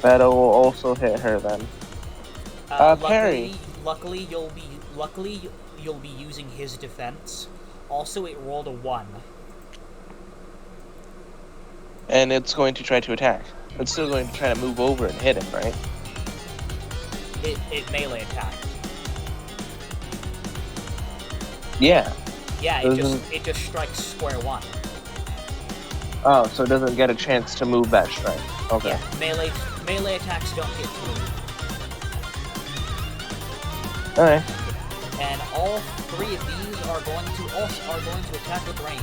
That'll also hit her then. Parry. Luckily, you'll be using his defense. Also, it rolled a 1. And it's going to try to attack. It's still going to try to move over and hit him, right? It melee attacked. Yeah. Yeah, it just strikes square 1. Oh, so it doesn't get a chance to move that strike. Okay. Yeah, melee attacks don't get to move. Alright. And all 3 of these are going to attack with range.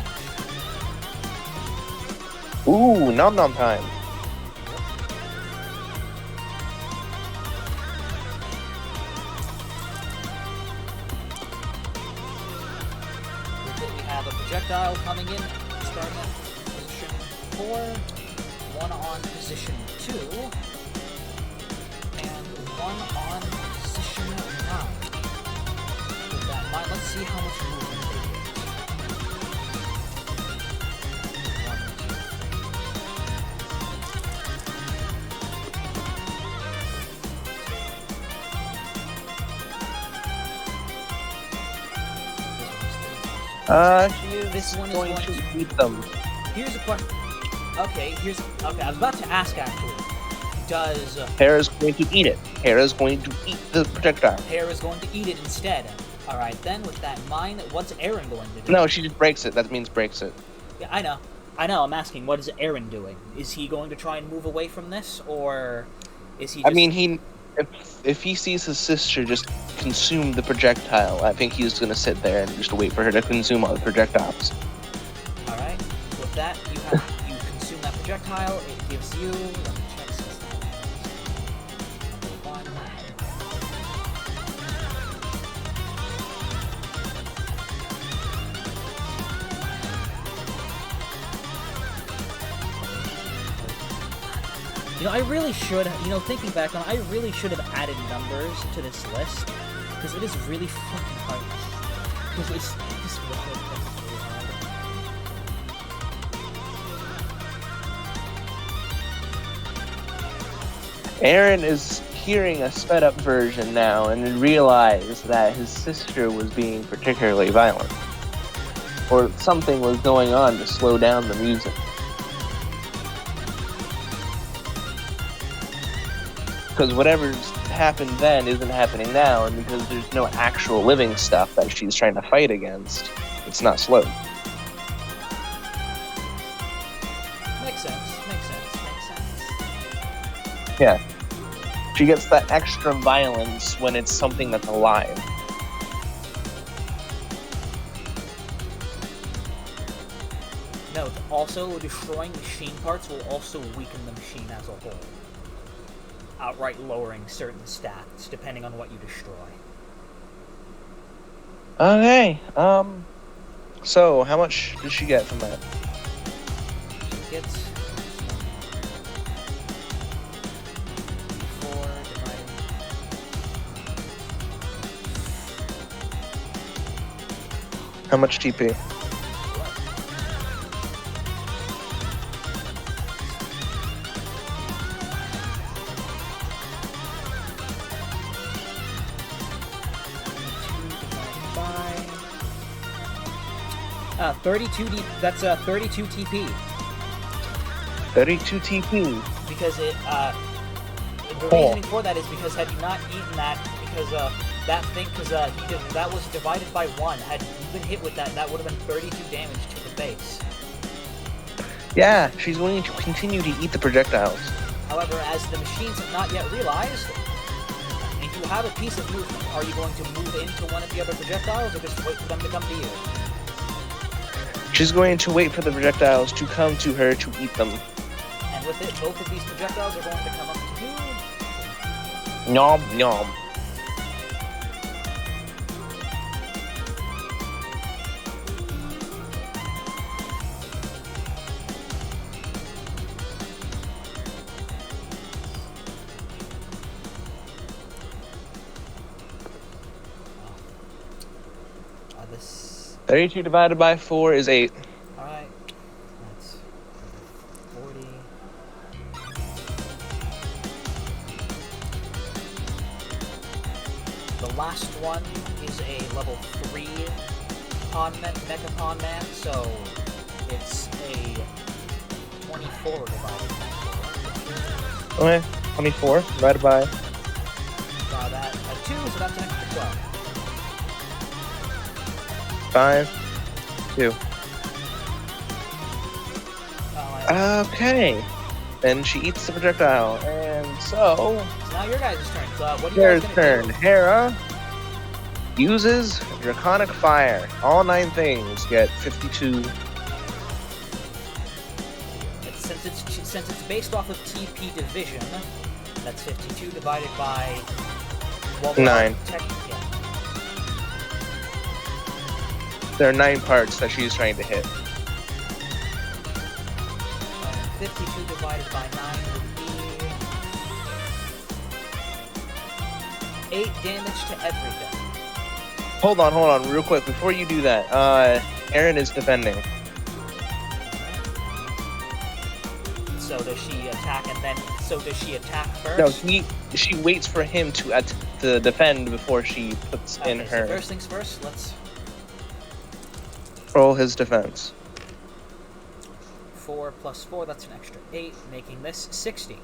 Ooh, nom nom time. We have a projectile coming in, starting at position 4, 1 on position 2, and 1 on position 9. With that in mind, let's see how much movement they get. 1, 2. This one is going to beat them. Here's a question. Okay, I was about to ask actually. Does Hera's going to eat it. Hera's going to eat the projectile. Hera's going to eat it instead. Alright then, with that in mind, what's Aaron going to do? No, she just breaks it. That means breaks it. Yeah, I know. I'm asking, what is Aaron doing? Is he going to try and move away from this, or is he just... I mean, if he sees his sister just consume the projectile, I think he's going to sit there and just wait for her to consume all the projectiles. Alright, with that, you consume that projectile, it gives you... Let me check since that was number 1. You know, I really should, thinking back on it, I really should have added numbers to this list, because it is really fucking hard. Because it's this really hard. Aaron is hearing a sped up version now and realized that his sister was being particularly violent. Or something was going on to slow down the music. Because whatever's happened then isn't happening now, and because there's no actual living stuff that she's trying to fight against, it's not slowed. Makes sense. Yeah. She gets that extra violence when it's something that's alive. Note, also destroying machine parts will also weaken the machine as a whole, outright lowering certain stats depending on what you destroy. Okay. So how much did she get from that? She gets 4 divided. How much TP? By 32 that's 32 TP. 32 TP. Because the reasoning for that is because had you not eaten that, because that was divided by 1. Had you been hit with that, that would have been 32 damage to the face. Yeah, she's willing to continue to eat the projectiles. However, as the machines have not yet realized, and you have a piece of movement, are you going to move into one of the other projectiles, or just wait for them to come to you? She's going to wait for the projectiles to come to her to eat them. And with it, both of these projectiles are going to come up to you. Nom nom. This 32 divided by 4 is 8. Alright. That's 40. The last one is a level 3 Mecha Pawn Man, so it's a 24 divided by 4. Okay, 24 divided by... That a 2, so that's an extra 12. 5, 2. Oh, Okay. Then she eats the projectile, and so... So now your guys' turn. So what are you Hera's guys gonna turn. do? Hera uses Draconic Fire. All 9 things get 52. Since it's based off of TP division, that's 52 divided by 9. Yeah. There are 9 parts that she's trying to hit. 52 divided by 9 would be 8 damage to everything. Hold on, real quick. Before you do that, Aaron is defending. So does she attack does she attack first? No, she waits for him to defend before she puts in her... So first things first, let's... roll his defense. 4 plus 4, that's an extra 8, making this 60.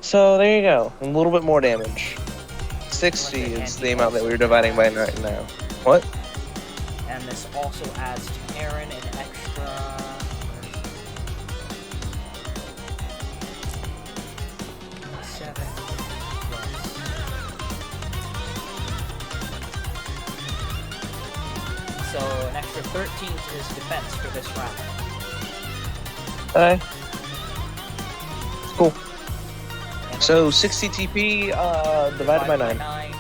So there you go. A little bit more damage. 60 is the amount that we were dividing by 9 now. What? And this also adds to Aaron an extra... 7 plus... So an extra 13 to his defense for this round. Okay. Cool. And So 60 TP divided by 9. 9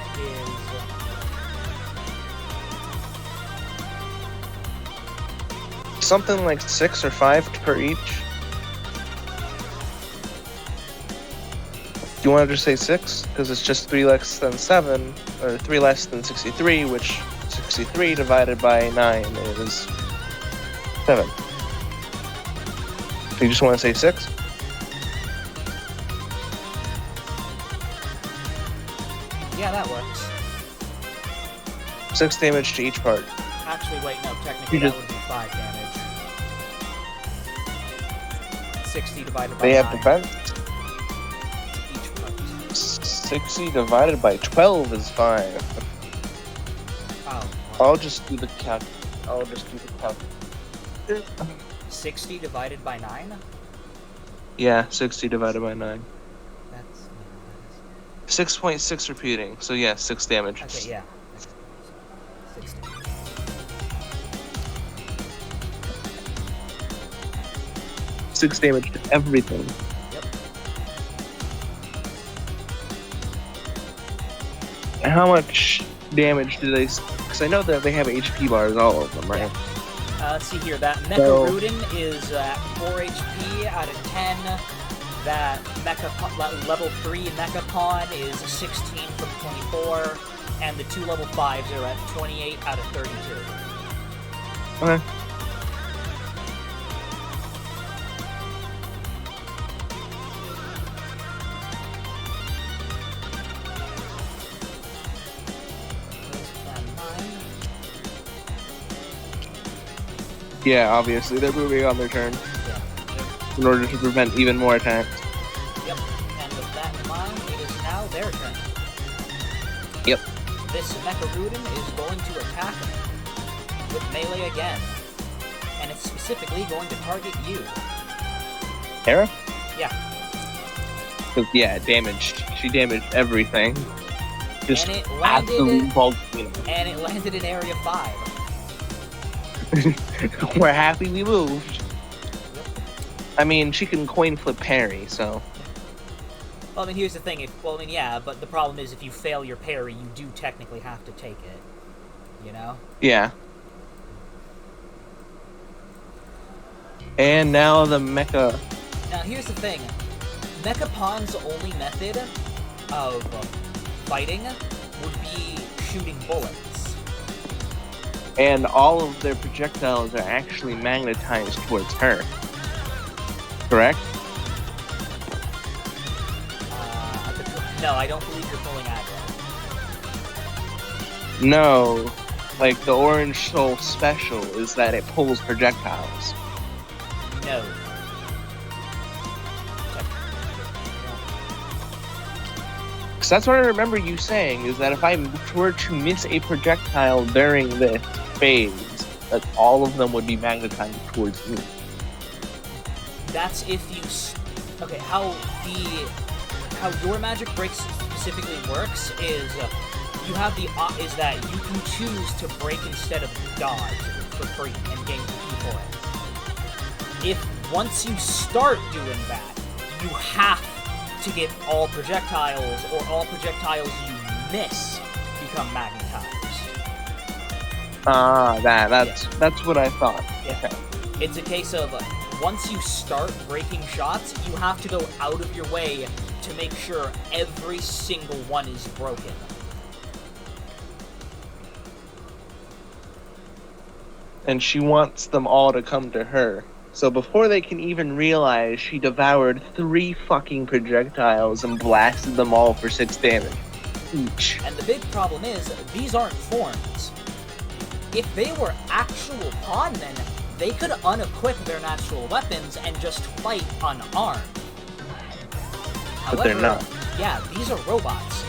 is... Something like 6 or 5 per each. Do you want to just say 6? Because it's just 3 less than 7, or 3 less than 63, which 63 divided by 9 is 7. So you just want to say 6? Yeah, that works. 6 damage to each part. Actually, wait, no, technically that would be 5 damage. 60 divided by They 9. have defense. Each part. 60 divided by 12 is 5. Oh. I'll just do the calc. 60 divided by 9? Yeah, 60 divided by 9. That's 6.6 repeating. So yeah, 6 damage. Okay, yeah. 60. 6 damage to everything. Yep. And how much damage do they? Because I know that they have HP bars, all of them, right? Yeah. Let's see here. That Mecha Rudin is at 4 HP out of 10. That level 3 Mecha Pawn is 16 from 24. And the 2 level 5s are at 28 out of 32. Okay. Yeah, obviously they're moving on their turn. Yeah. In order to prevent even more attacks. Yep. And with that in mind, it is now their turn. Yep. This Mecha Rudin is going to attack with melee again. And it's specifically going to target you. Hera? Yeah. Yeah, damaged. She damaged everything. Just and it landed volcano. And it landed in Area 5. We're happy we moved. Yep. I mean, she can coin flip parry, so. Well, I mean, here's the thing. Yeah, but the problem is if you fail your parry, you do technically have to take it. You know? Yeah. And now the mecha. Now, here's the thing. Mecha Pawn's only method of fighting would be shooting bullets. And all of their projectiles are actually magnetized towards her. Correct? No, I don't believe you're pulling aggro. No. Like, the Orange Soul special is that it pulls projectiles. No. Because that's what I remember you saying, is that if I were to miss a projectile during this phase, that all of them would be magnetized towards me. That's if you... Okay, how your magic break specifically works is you have the is that you can choose to break instead of dodge for free and gain PP for it. If once you start doing that, you have to get all projectiles, or all projectiles you miss become magnetized. That's what I thought. Yeah. Okay. It's a case of once you start breaking shots, you have to go out of your way to make sure every single one is broken. And she wants them all to come to her. So before they can even realize, she devoured 3 fucking projectiles and blasted them all for 6 damage each. And the big problem is, these aren't forms. If they were actual pawnmen, they could unequip their natural weapons and just fight unarmed. But they're not. Yeah, these are robots.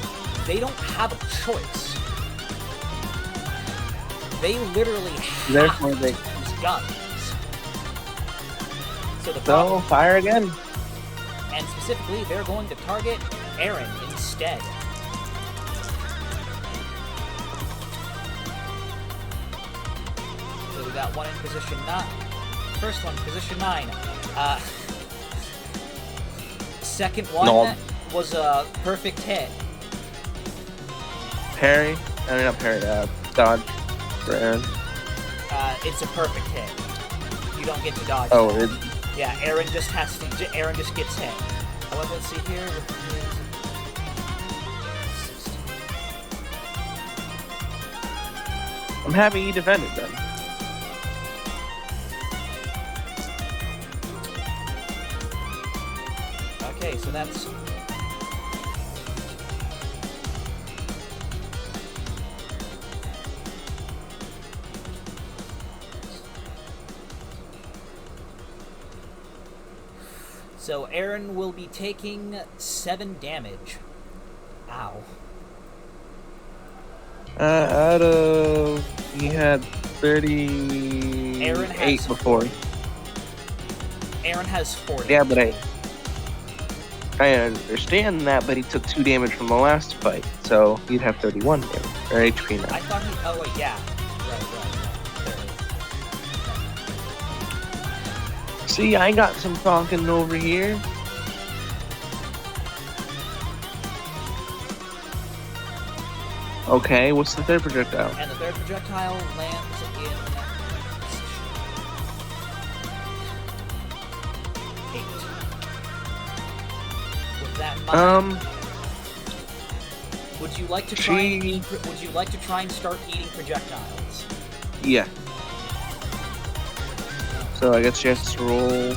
They don't have a choice. They literally have to use guns. So the problem, fire again. And specifically, they're going to target Aaron instead. So we got one in position 9. First one, position 9. Second one was a perfect hit. Parry? I mean, not parry, dodge for Aaron. It's a perfect hit. You don't get to dodge. Oh, yeah, Aaron just gets hit. However, let's see here. I'm happy he defended then. Okay, so that's... So Aaron will be taking 7 damage. Ow. Out of... He had 38 before. 40. Aaron has 40. Yeah, but I understand that, but he took 2 damage from the last fight, so he'd have 31 damage, or HP now. I thought he. Oh wait, yeah. Right. See, I got some talking over here. Okay, what's the third projectile? And the third projectile lands in 8. With that in mind, would you like to try? Would you like to try and start eating projectiles? Yeah. So I guess she has to roll.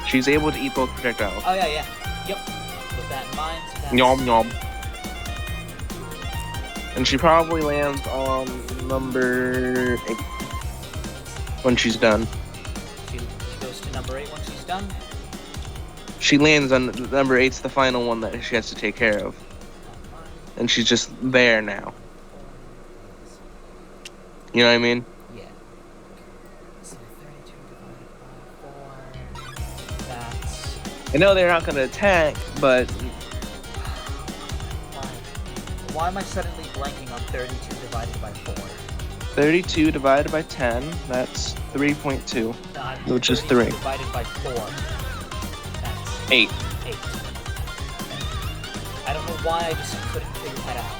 She's able to eat both projectiles. Oh yeah. Yep. With that in mind. So Yum yum. And she probably lands on number 8 when she's done. She goes to number 8 when she's done. She lands on number 8's the final one that she has to take care of. And she's just there now. You know what I mean? Yeah. So 32 divided by 4. That's... I know they're not going to attack, but... Why am I suddenly blanking on 32 divided by 4? 32 divided by 10, that's 3.2, which is 3. Divided by 4. That's 8. 8. I don't know why I just couldn't figure that out.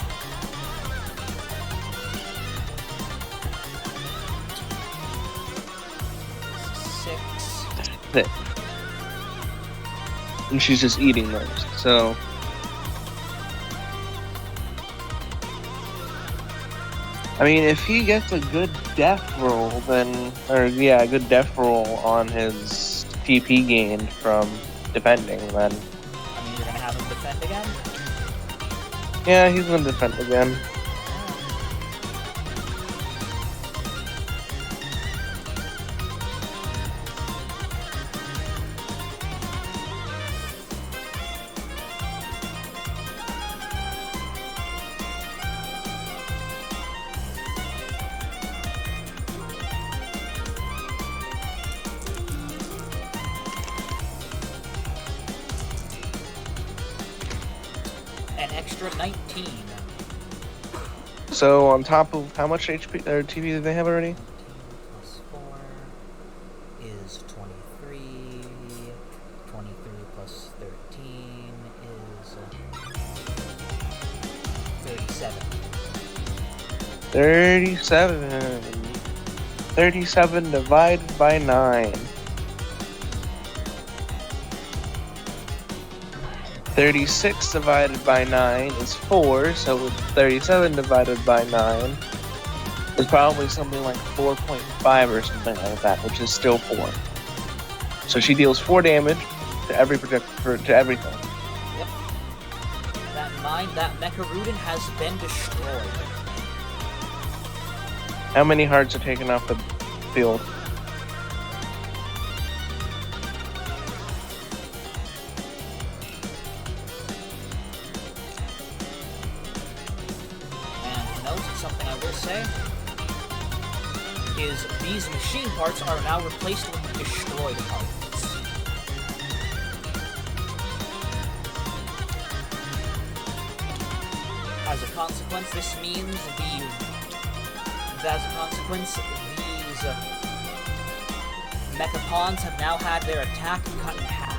Six. And she's just eating those, so... I mean, if he gets a good death roll, then... Or, yeah, a good death roll on his TP gained from defending, then... I mean, you're gonna have him defend again? Yeah, he's gonna defend again. An extra 19. So, on top of how much HP or TP do they have already? plus 4 is 23. 23 plus 13 is 37. 37. 37 divided by 9. 36 divided by 9 is 4, so 37 divided by 9 is probably something like 4.5 or something like that, which is still 4. So she deals 4 damage to every to everything. Yep. That in mind, that Mecha-Rudin has been destroyed. How many hearts are taken off the field? Something I will say is these machine parts are now replaced with destroyed parts. As a consequence, this means these Mechapons have now had their attack cut in half.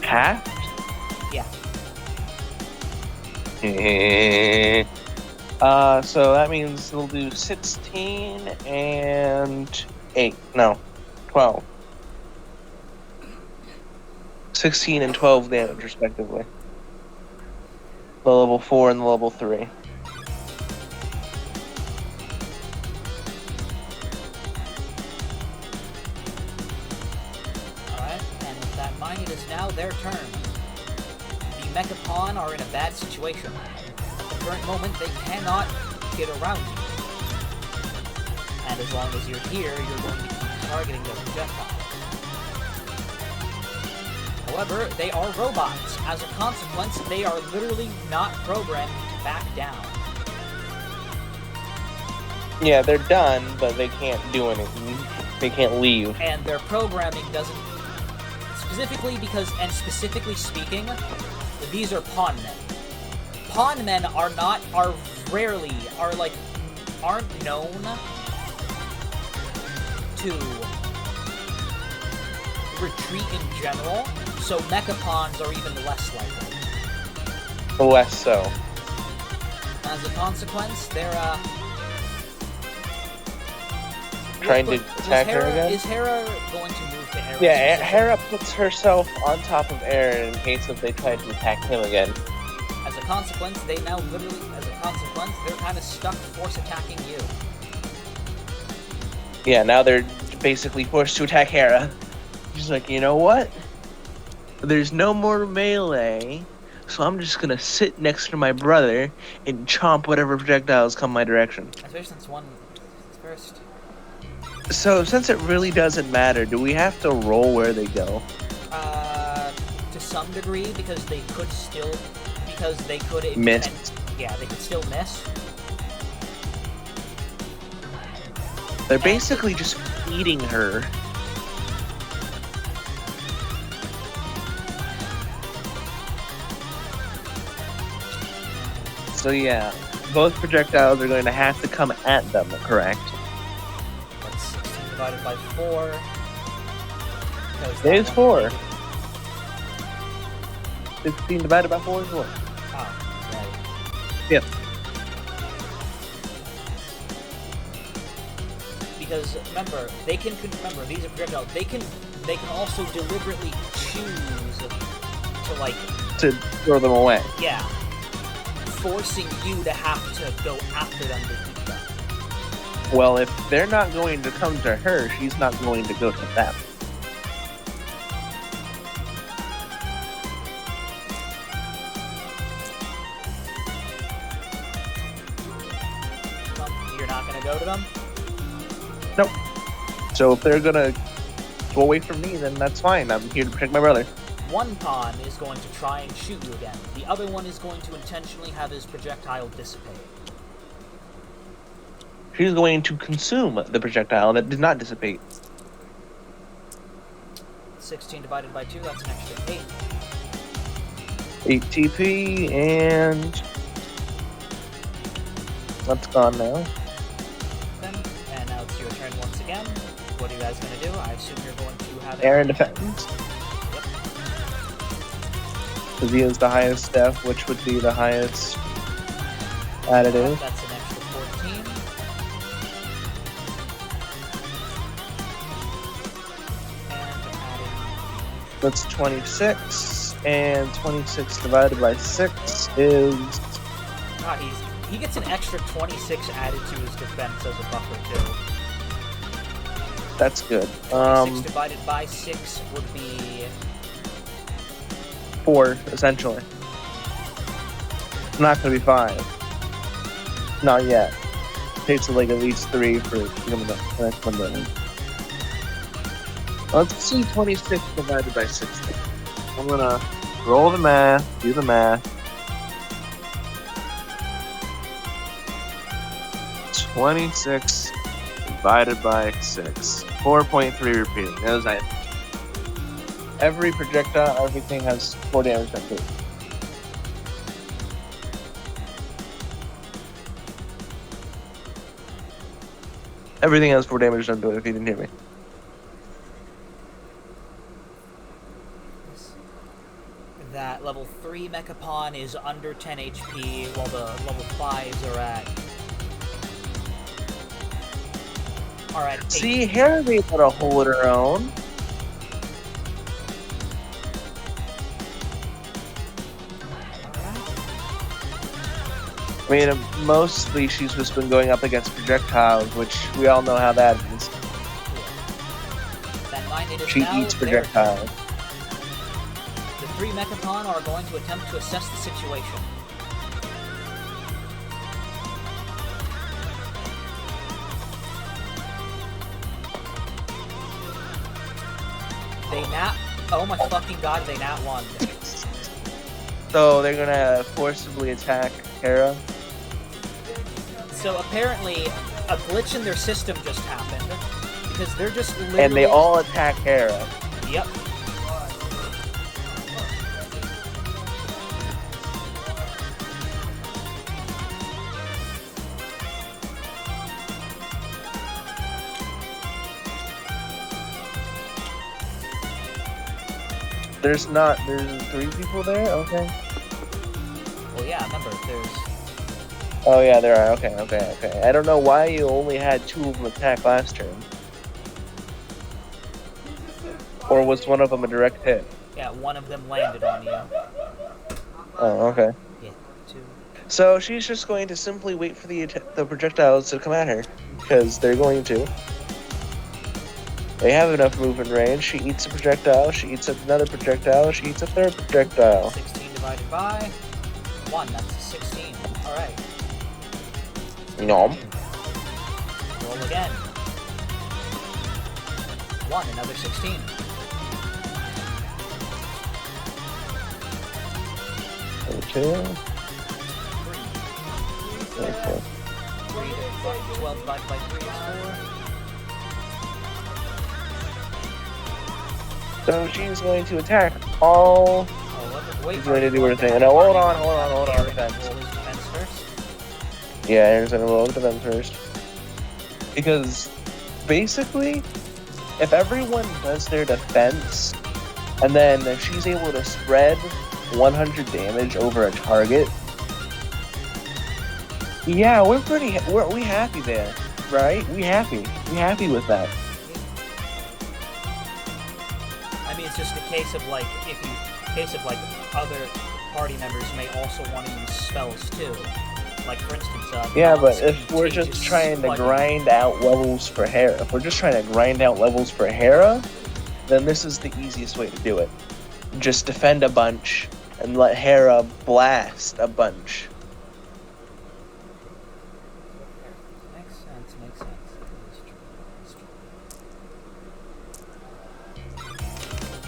Half? Yeah. So that means they'll do 16 and 8. No, 12. 16 and 12 damage, respectively. The level 4 and the level 3. Alright, and with that in mind, it is now their turn. The Mechapon are in a bad situation. At the current moment, they cannot get around you. And as long as you're here, you're going to keep targeting their projectiles. However, they are robots. As a consequence, they are literally not programmed to back down. Yeah, they're done, but they can't do anything. They can't leave. And their programming doesn't... Specifically speaking, these are pawn men. Pawn men aren't known to retreat in general, so mecha pawns are even less likely. Less so. As a consequence, they're, trying to attack her again? Is Hera going to move to Aaron's Yeah, position? Hera puts herself on top of Aaron in case if they try to attack him again. As a consequence, they're kind of stuck force attacking you. Yeah, now they're basically forced to attack Hera. She's like, you know what? There's no more melee, so I'm just gonna sit next to my brother and chomp whatever projectiles come my direction. Especially since one is first. So, since it really doesn't matter, do we have to roll where they go? To some degree, because they could Miss. Yeah, they could still miss. They're basically just feeding her. So yeah, both projectiles are going to have to come at them, correct? That's 16 divided by 4. It is 4. 16 divided by 4 is 4. Oh, right. Yep. Because remember, these are projectiles. They can also deliberately choose to throw them away. Yeah, forcing you to have to go after them to keep them. Well, if they're not going to come to her, she's not going to go to them. You're not gonna go to them? Nope. So if they're gonna go away from me, then that's fine. I'm here to protect my brother. One pawn is going to try and shoot you again. The other one is going to intentionally have his projectile dissipate. She's going to consume the projectile that did not dissipate. 16 divided by 2, that's an extra 8. 8 TP, and that's gone now. And now it's your turn once again. What are you guys going to do? I assume you're going to have Aaron defends. Yep. Because he is the highest step, which would be the highest additive. That's an extra 14. And adding... That's 26, and 26 divided by 6 is... God, he gets an extra 26 added to his defense as a buffer, too. That's good. 26 divided by 6 would be... 4, essentially. Not gonna be 5. Not yet. Takes like at least 3 for the next one running. Let's see 26 divided by 6. I'm gonna roll the math, do the math. 26 divided by 6. 4.3 repeating. As I every projectile, everything has 4 damage done to it. Everything has 4 damage done to it, if you didn't hear me. That level 3 Mecha Pawn is under 10 HP, while the level 5s are at 8. See, Hera's able to hold her own. I mean, mostly she's just been going up against projectiles, which we all know how that is. That mine it is She now eats projectiles. The 3 Mecha Pawn are going to attempt to assess the situation. Oh my fucking god, they nat one. So they're gonna forcibly attack Hera. So apparently, a glitch in their system just happened because they're just literally. And they all attack Hera. Yep. There's 3 people there? Okay. Well, yeah, remember, there's. Oh yeah, there are. Okay. I don't know why you only had 2 of them attack last turn. Or was one of them a direct hit? Yeah, one of them landed on you. Oh, okay. Yeah, 2. So she's just going to simply wait for the projectiles to come at her, because they're going to. They have enough movement range. She eats a projectile, she eats another projectile, she eats a third projectile. 16 divided by 1, that's a 16. Alright. Nom. Roll again. 1, another 16. Okay. 3 to 12 divided by 3 is 4. So she's going to attack all. She's going to do her thing. No, hold on. Defense. Roll his defense first. Yeah, Aaron's going to roll defense first. Because basically, if everyone does their defense, and then if she's able to spread 100 damage over a target, yeah, we happy there, right? We happy with that. I mean, it's just a case of like, other party members may also want to use spells too. Like, for instance, yeah, but if we're just trying to grind out levels for Hera, then this is the easiest way to do it. Just defend a bunch and let Hera blast a bunch. Makes sense.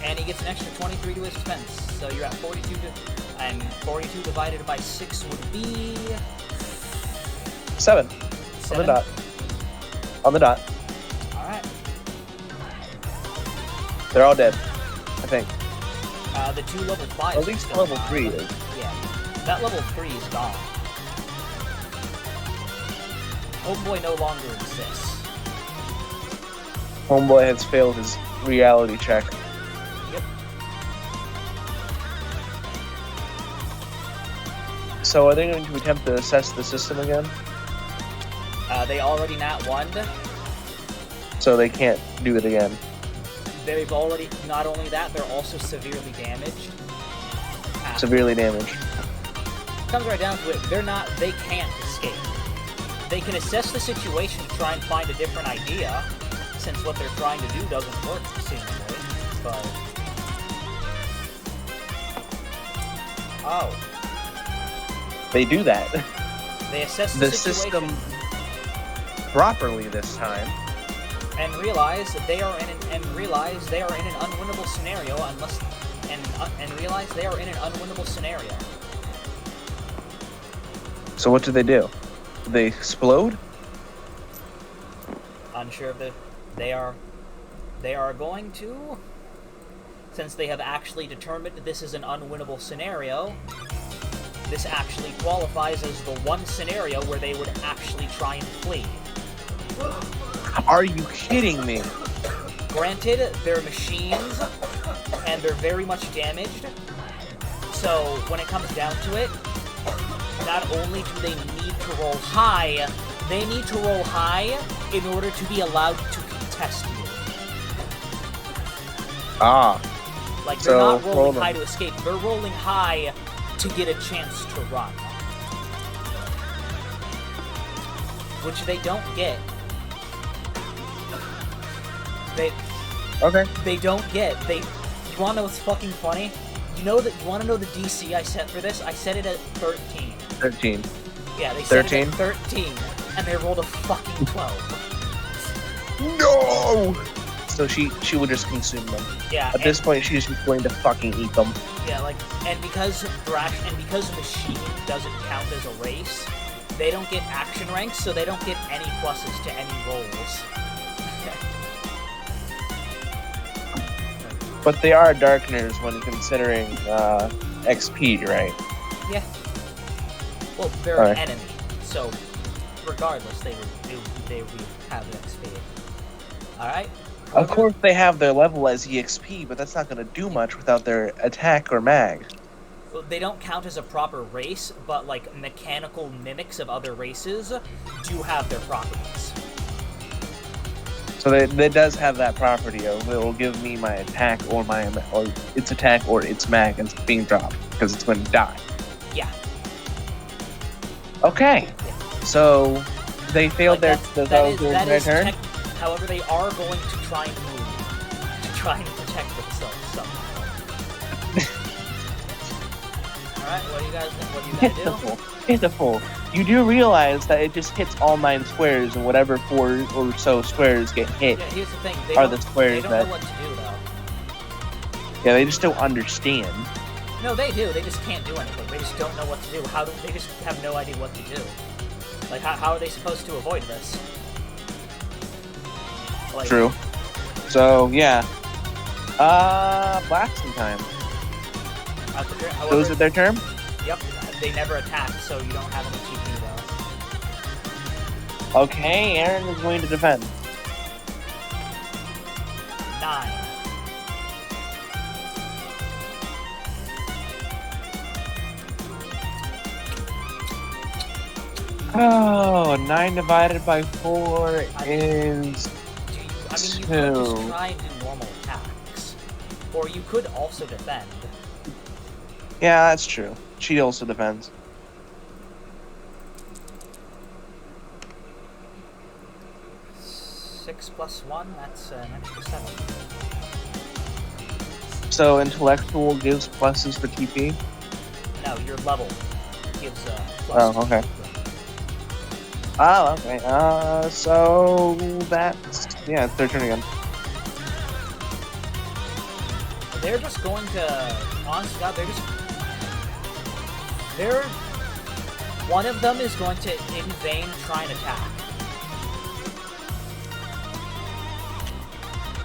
And he gets an extra 23 to his defense, so you're at 42 and 42 divided by 6 would be 7. On the dot. Alright. They're all dead, I think. The 2 level 5s. At least level 3 is. Yeah. That level 3 is gone. Homeboy no longer exists. Homeboy has failed his reality check. Yep. So are they going to attempt to assess the system again? They already nat 1'd. So they can't do it again. They've already, not only that, they're also severely damaged. Severely damaged. Comes right down to it, they can't escape. They can assess the situation to try and find a different idea, since what they're trying to do doesn't work, seemingly, but... Oh. They do that. They assess the system properly this time. And realize that they are in an unwinnable scenario So what do? They explode? Unsure of it. They are going to, since they have actually determined that this is an unwinnable scenario, this actually qualifies as the one scenario where they would actually try and flee. Are you kidding me? Granted, they're machines, and they're very much damaged, so when it comes down to it, not only do they need to roll high, they need to roll high in order to be allowed to contest you. Like, they're not rolling high to escape, they're rolling high to get a chance to run. Which they don't get. They don't get. You wanna know what's fucking funny? You wanna know the DC I set for this? I set it at 13. 13. Yeah, they set 13? It at 13, and they rolled a fucking 12. No! So she will just consume them. Yeah. At this point, she's just going to fucking eat them. Yeah, like, and because Machine doesn't count as a race, they don't get action ranks, so they don't get any pluses to any rolls. But they are Darkeners when considering XP, right? Yeah. Well, they're an enemy, so regardless, they would have XP. All right. Of course, they have their level as EXP, but that's not going to do much without their attack or mag. Well, they don't count as a proper race, but like mechanical mimics of other races do have their properties. So it does have that property of it will give me my attack or its attack or its mag as being dropped because it's going to die. Yeah. Okay. Yeah. So they failed their turn. However, they are going to try and move to try and protect themselves somehow. All right. What do you guys think? What do you gotta do? Pitiful. You do realize that it just hits all 9 squares, and whatever 4 or so squares get hit Yeah, here's the thing. are the squares they don't know what to do, though. Yeah, they just don't understand. No, they do. They just can't do anything. They just don't know what to do. They just have no idea what to do. Like, how are they supposed to avoid this? Like, True. So, yeah. Blasting time. However, So is it their turn? Yep. They never attack, so you don't have any TP, though. Okay, Aaron is going to defend. 9. Oh, 9 divided by 4 is you 2. could just try and do normal attacks. Or you could also defend. Yeah, that's true. She also defends. Six plus 1, that's an extra 7. So intellectual gives pluses for TP? No, your level gives plus. Oh, okay. Oh, okay. So that's... Yeah, it's their turn again. They're just going to... Honest to God, one of them is going to, in vain, try and attack.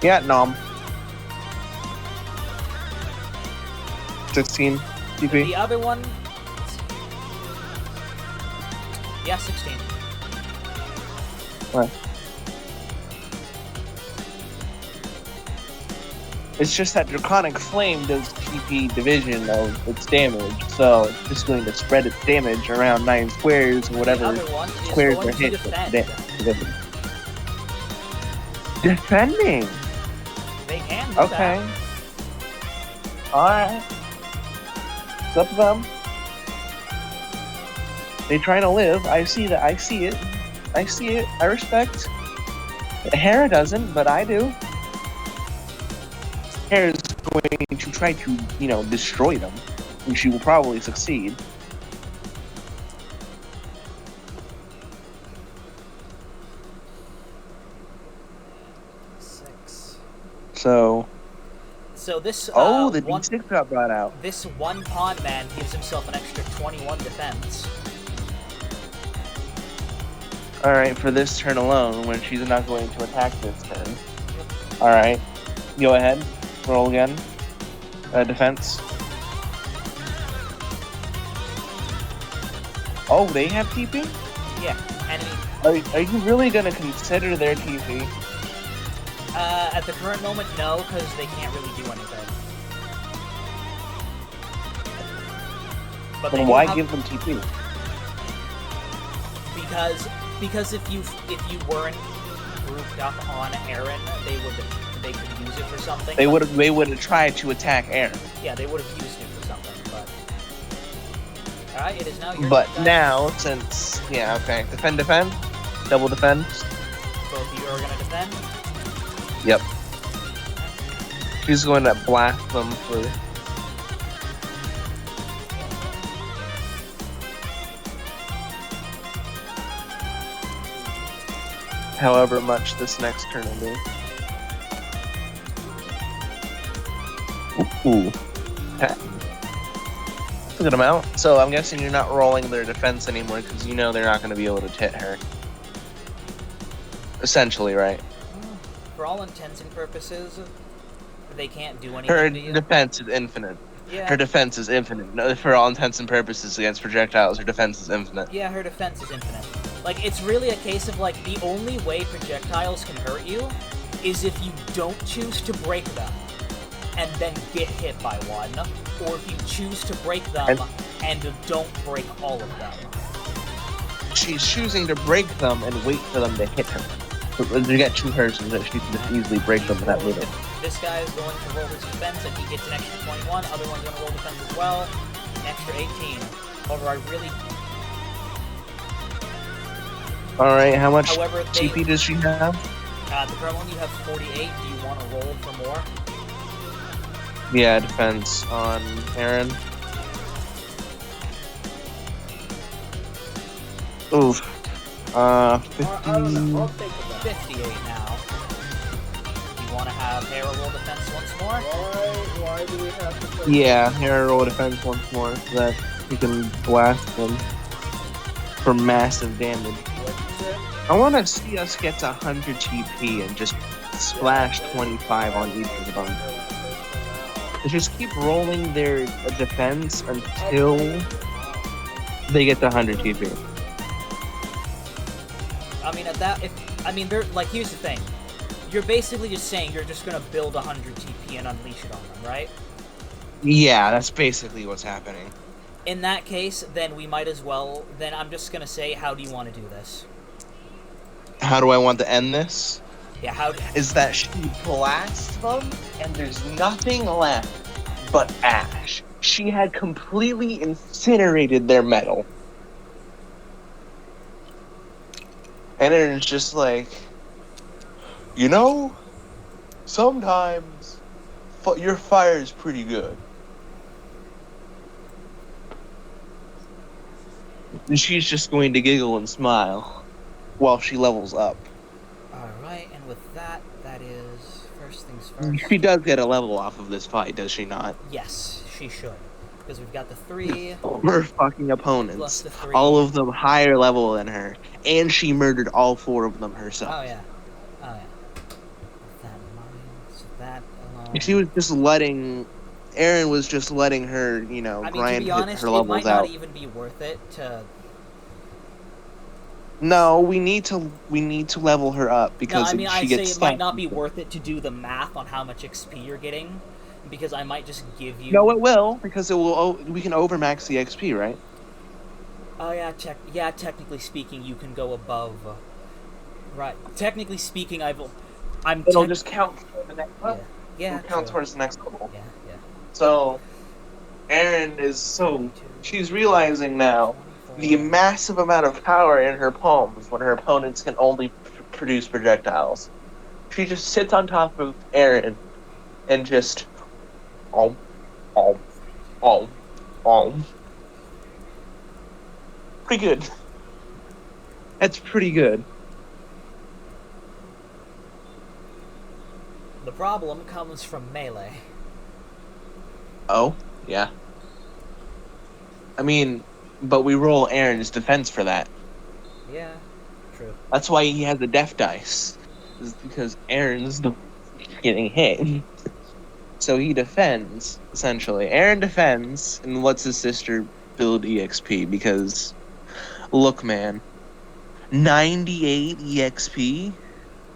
Yeah, nom. 16 TP. The other one... Yeah, 16. Right. It's just that Draconic Flame does TP division of its damage, so it's just going to spread its damage around 9 squares or whatever squares are hit. Defending! They can do okay. that. Alright. It's up to them. They trying to live. I see that. I see it. I see it. I respect. Hera doesn't, but I do. Hera is going to try to, destroy them. And she will probably succeed. So this the D6 got brought out. This one pawn man gives himself an extra 21 defense. Alright, for this turn alone, when she's not going to attack this turn. Alright, go ahead. Roll again. Defense. Oh, they have TP? Yeah, enemy. Are you really going to consider their TP? At the current moment, no, because they can't really do anything. But then why give them TP? Because if you weren't grouped up on Aaron, they could use it for something. They would have tried to attack Aaron. Yeah, they would have used it for something. But all right, it is now your. But now, since okay, defend, double defend. Both of you are gonna defend. Yep. She's going to blast them for. However much this next turn will be. Ooh. Okay. That's a good amount. So I'm guessing you're not rolling their defense anymore because you know they're not going to be able to hit her. Essentially, right? For all intents and purposes, they can't do anything Her to you. defense is infinite. Yeah. Her defense is infinite. No, for all intents and purposes against projectiles, her defense is infinite. Yeah, her defense is infinite. Like, it's really a case of, like, the only way projectiles can hurt you is if you don't choose to break them and then get hit by one, or if you choose to break them and don't break all of them. She's choosing to break them and wait for them to hit her. You get two persons that she can just easily break them without moving. This guy is going to roll his defense and he gets an extra 21. Other one's going to roll defense as well. An extra 18. However, I really... Alright, how much However, TP does she have? The current one, you have 48. Do you want to roll for more? Yeah, defense on Aaron. Oof. 50... I'll take it. 58 now. You want to have Hera roll defense once more? Why do we have to... Yeah, Hera roll defense once more so that he can blast them for massive damage. I want to see us get to 100 TP and just splash 25 on each of them. Just keep rolling their defense until they get to 100 TP. I mean, they're like, here's the thing. You're basically just saying you're just gonna build 100 TP and unleash it on them, right? Yeah, that's basically what's happening. In that case, then we might as well. Then I'm just gonna say, how do you want to do this? How do I want to end this? Yeah, how? Is that she blasts them and there's nothing left but ash. She had completely incinerated their metal. And it's just like, you know, sometimes your fire is pretty good. And she's just going to giggle and smile while she levels up. Alright, and with that, that is first things first. She does get a level off of this fight, does she not? Yes, she should. Because we've got the 3. Her fucking Plus opponents. the 3. All of them higher level than her. And she murdered all 4 of them herself. Oh, yeah. Oh, yeah. With that in mind, so that alone... She was just letting... Aaron was just letting her, you know, grind to be honest, her levels it might out. not even be worth it to... No, we need to level her up because no, I she say gets it stuck. might not be worth it to do the math on how much XP you're getting, because I might just give you... No, it will, because it will. We can overmax the XP, right? Oh, yeah, technically speaking, you can go above... right. Technically speaking, It'll just count towards the next level. Yeah, It'll count true. towards the next level. Yeah. So, Aaron is she's realizing now the massive amount of power in her palms when her opponents can only produce projectiles. She just sits on top of Aaron and just om. Pretty good. That's pretty good. The problem comes from melee. Oh, yeah. I mean, but we roll Aaron's defense for that. Yeah, true. That's why he has the death dice. Is because Aaron's getting hit. So he defends, essentially. Aaron defends and lets his sister build EXP because, look, man, 98 EXP?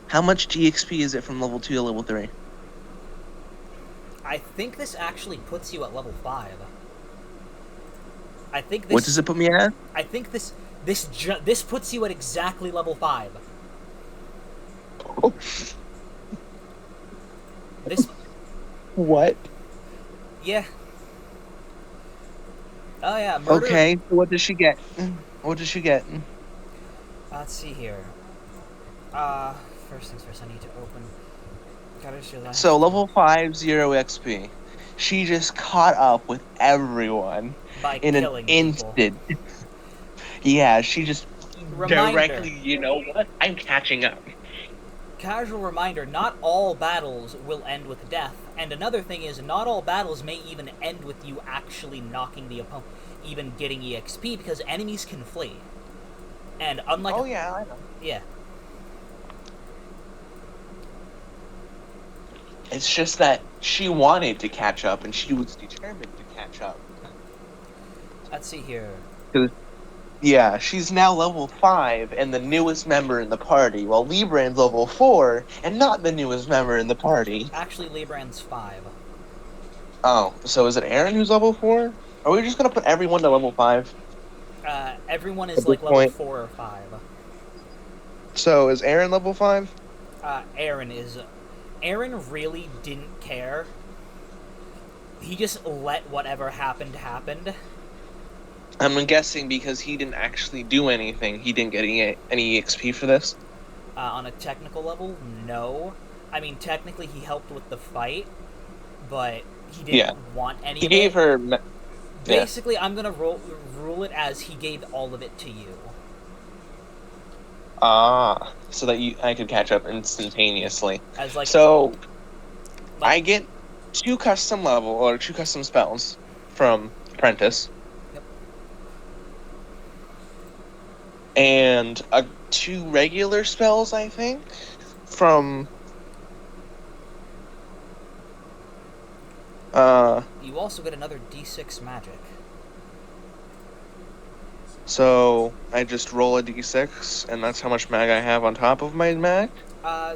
How much EXP is it from level 2 to level 3? I think this actually puts you at level 5. I think this... What does it put me at? I think this puts you at exactly level 5. Oh. This... What? Yeah. Oh, yeah, murder... Okay, what does she get? What does she get? Let's see here. First things first, I need to open... So, level 5, 0 XP. She just caught up with everyone by in an killing instant. Yeah, she just Reminder. directly, you know what? I'm catching up. casual reminder, not all battles will end with death. And another thing is, not all battles may even end with you actually knocking the opponent, even getting EXP, because enemies can flee. And unlike... Oh, yeah, I know. Yeah. It's just that she wanted to catch up, and she was determined to catch up. Let's see here. Yeah, she's now level 5 and the newest member in the party, while Librand's level 4 and not the newest member in the party. Actually, Librand's 5. Oh, so is it Aaron who's level 4? Are we just gonna put everyone to level 5? Everyone At is this like level point. 4 or 5. So is Aaron level 5? Aaron is... Aaron really didn't care. He just let whatever happened happen. I'm guessing because he didn't actually do anything, he didn't get any EXP for this? On a technical level, no. I mean, technically he helped with the fight, but he didn't want any He of gave it. her... Basically, I'm gonna rule it as he gave all of it to you. Ah, so that I could catch up instantaneously. As like... So, like, I get 2 custom spells from Apprentice. Yep. And 2 regular spells, I think, from... You also get another D6 magic. So, I just roll a d6, and that's how much mag I have on top of my mag?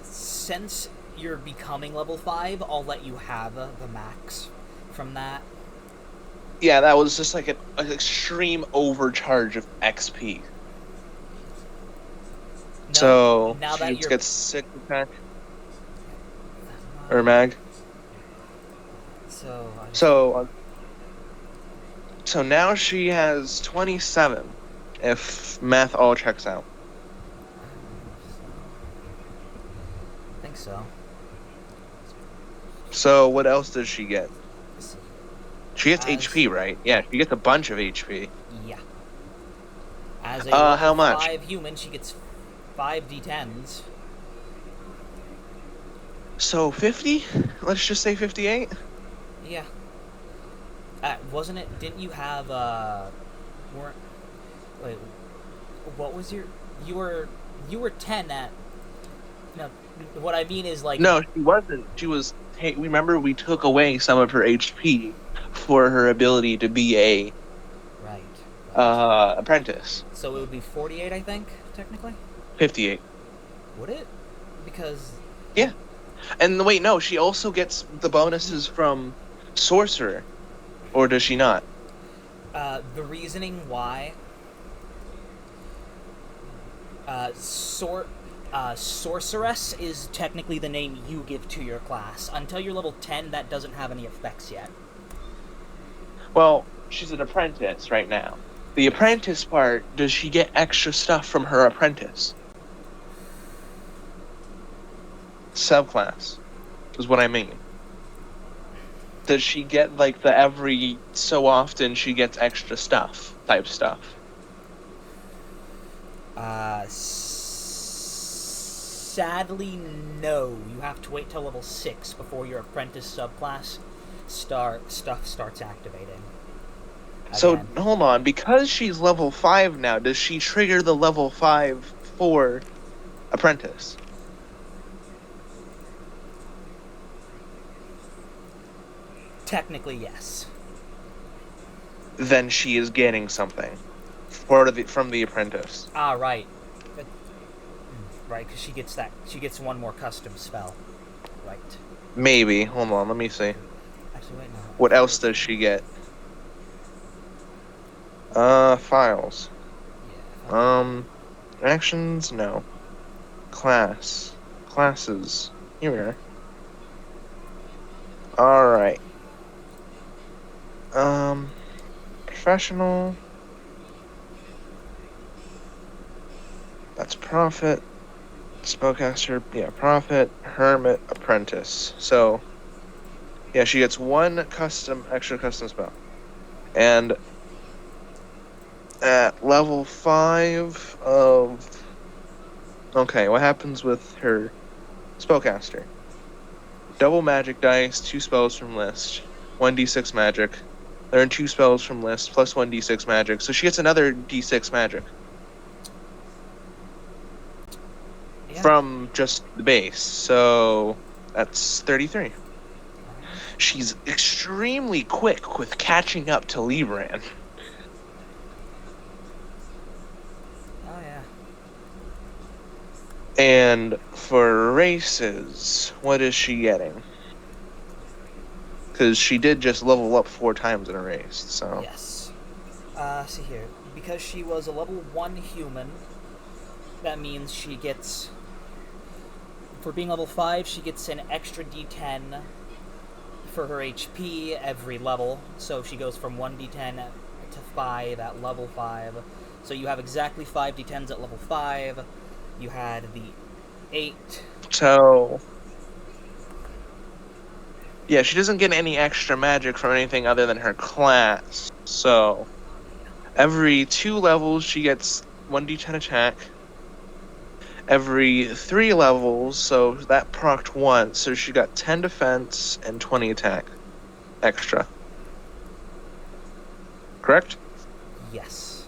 Since you're becoming level 5, I'll let you have the max from that. Yeah, that was just like an extreme overcharge of XP. No, So, now she that just you're... gets 6 attack. Or mag. So So now she has 27, if math all checks out. I think so. So what else does she get? Let's see. She gets HP, right? Yeah, she gets a bunch of HP. Yeah. As a level how much? 5 human, she gets 5 D10s. So 50? Let's just say 58? Yeah. Wasn't it... Didn't you have, wait, what was your... You were 10 at... No, what I mean is, like... No, she wasn't. She was... Hey, remember we took away some of her HP for her ability to be a... Right. Apprentice. So it would be 48, I think, technically? 58. Would it? Because... Yeah. And wait, no, she also gets the bonuses from Sorcerer. Or does she not? The reasoning why... Sorceress is technically the name you give to your class. Until you're level 10, that doesn't have any effects yet. Well, she's an apprentice right now. The apprentice part, does she get extra stuff from her apprentice? Subclass is what I mean. Does she get, like, the every so often she gets extra stuff type stuff? Sadly, no. You have to wait till level 6 before your apprentice subclass stuff starts activating. So, Again. hold on. Because she's level 5 now, does she trigger the level 5 for apprentice? Technically, yes. Then she is getting something from the apprentice. Ah, right. Right, because she gets one more custom spell. Right. Maybe. Hold on, let me see. Actually, wait, no. What else does she get? Files. Yeah. Actions? No. Classes. Here we are. Alright. Professional. That's Prophet. Spellcaster, yeah, Prophet, Hermit, Apprentice. So, yeah, she gets one extra custom spell. And at level 5 of... Okay, what happens with her Spellcaster. Double magic dice, 2 spells from list. 1d6 magic. Learn 2 spells from list, plus 1d6 magic. So she gets another d6 magic. Yeah. From just the base. So that's 33. She's extremely quick with catching up to Libran. Oh yeah. And for races, what is she getting? Because she did just level up 4 times in a race, so... Yes. See here. Because she was a level 1 human, that means she gets... For being level 5, she gets an extra d10 for her HP every level. So she goes from 1d10 to 5 at level 5. So you have exactly 5 d10s at level 5. You had the 8. So... Yeah, she doesn't get any extra magic from anything other than her class. So, every 2 levels, she gets 1d10 attack. Every 3 levels, so that procced once, so she got 10 defense and 20 attack extra. Correct? Yes.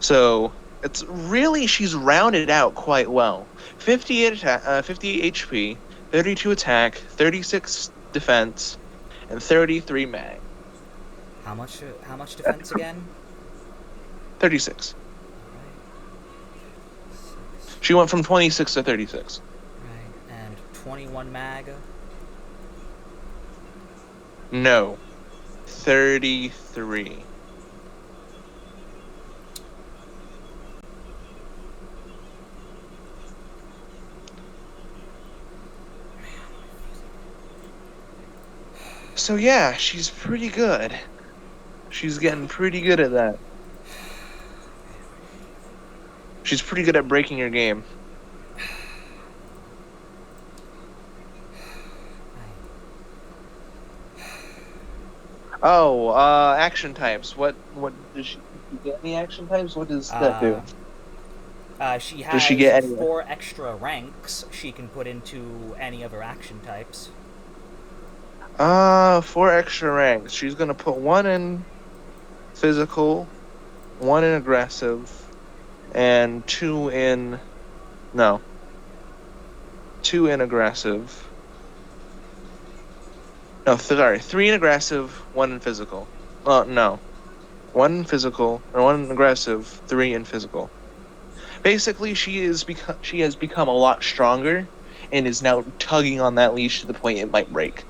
So, it's really, she's rounded out quite well. 58 attack, 58 HP, 32 attack, 36 defense, and 33 mag. How much defense again? 36. Alright. She went from 26 to 36. Right. And 21 mag. No. 33. So yeah, she's pretty good. She's getting pretty good at that. She's pretty good at breaking your game. Oh, action types. What does she get any action types? What does that do? She has Does she get any? 4 extra ranks she can put into any of her action types. 4 extra ranks. She's gonna put 1 in physical, 1 in aggressive, and 2 in... No. 2 in aggressive. No, sorry. 3 in aggressive, 1 in physical. No. 1 in physical, or 1 in aggressive, 3 in physical. Basically, she has become a lot stronger, and is now tugging on that leash to the point it might break.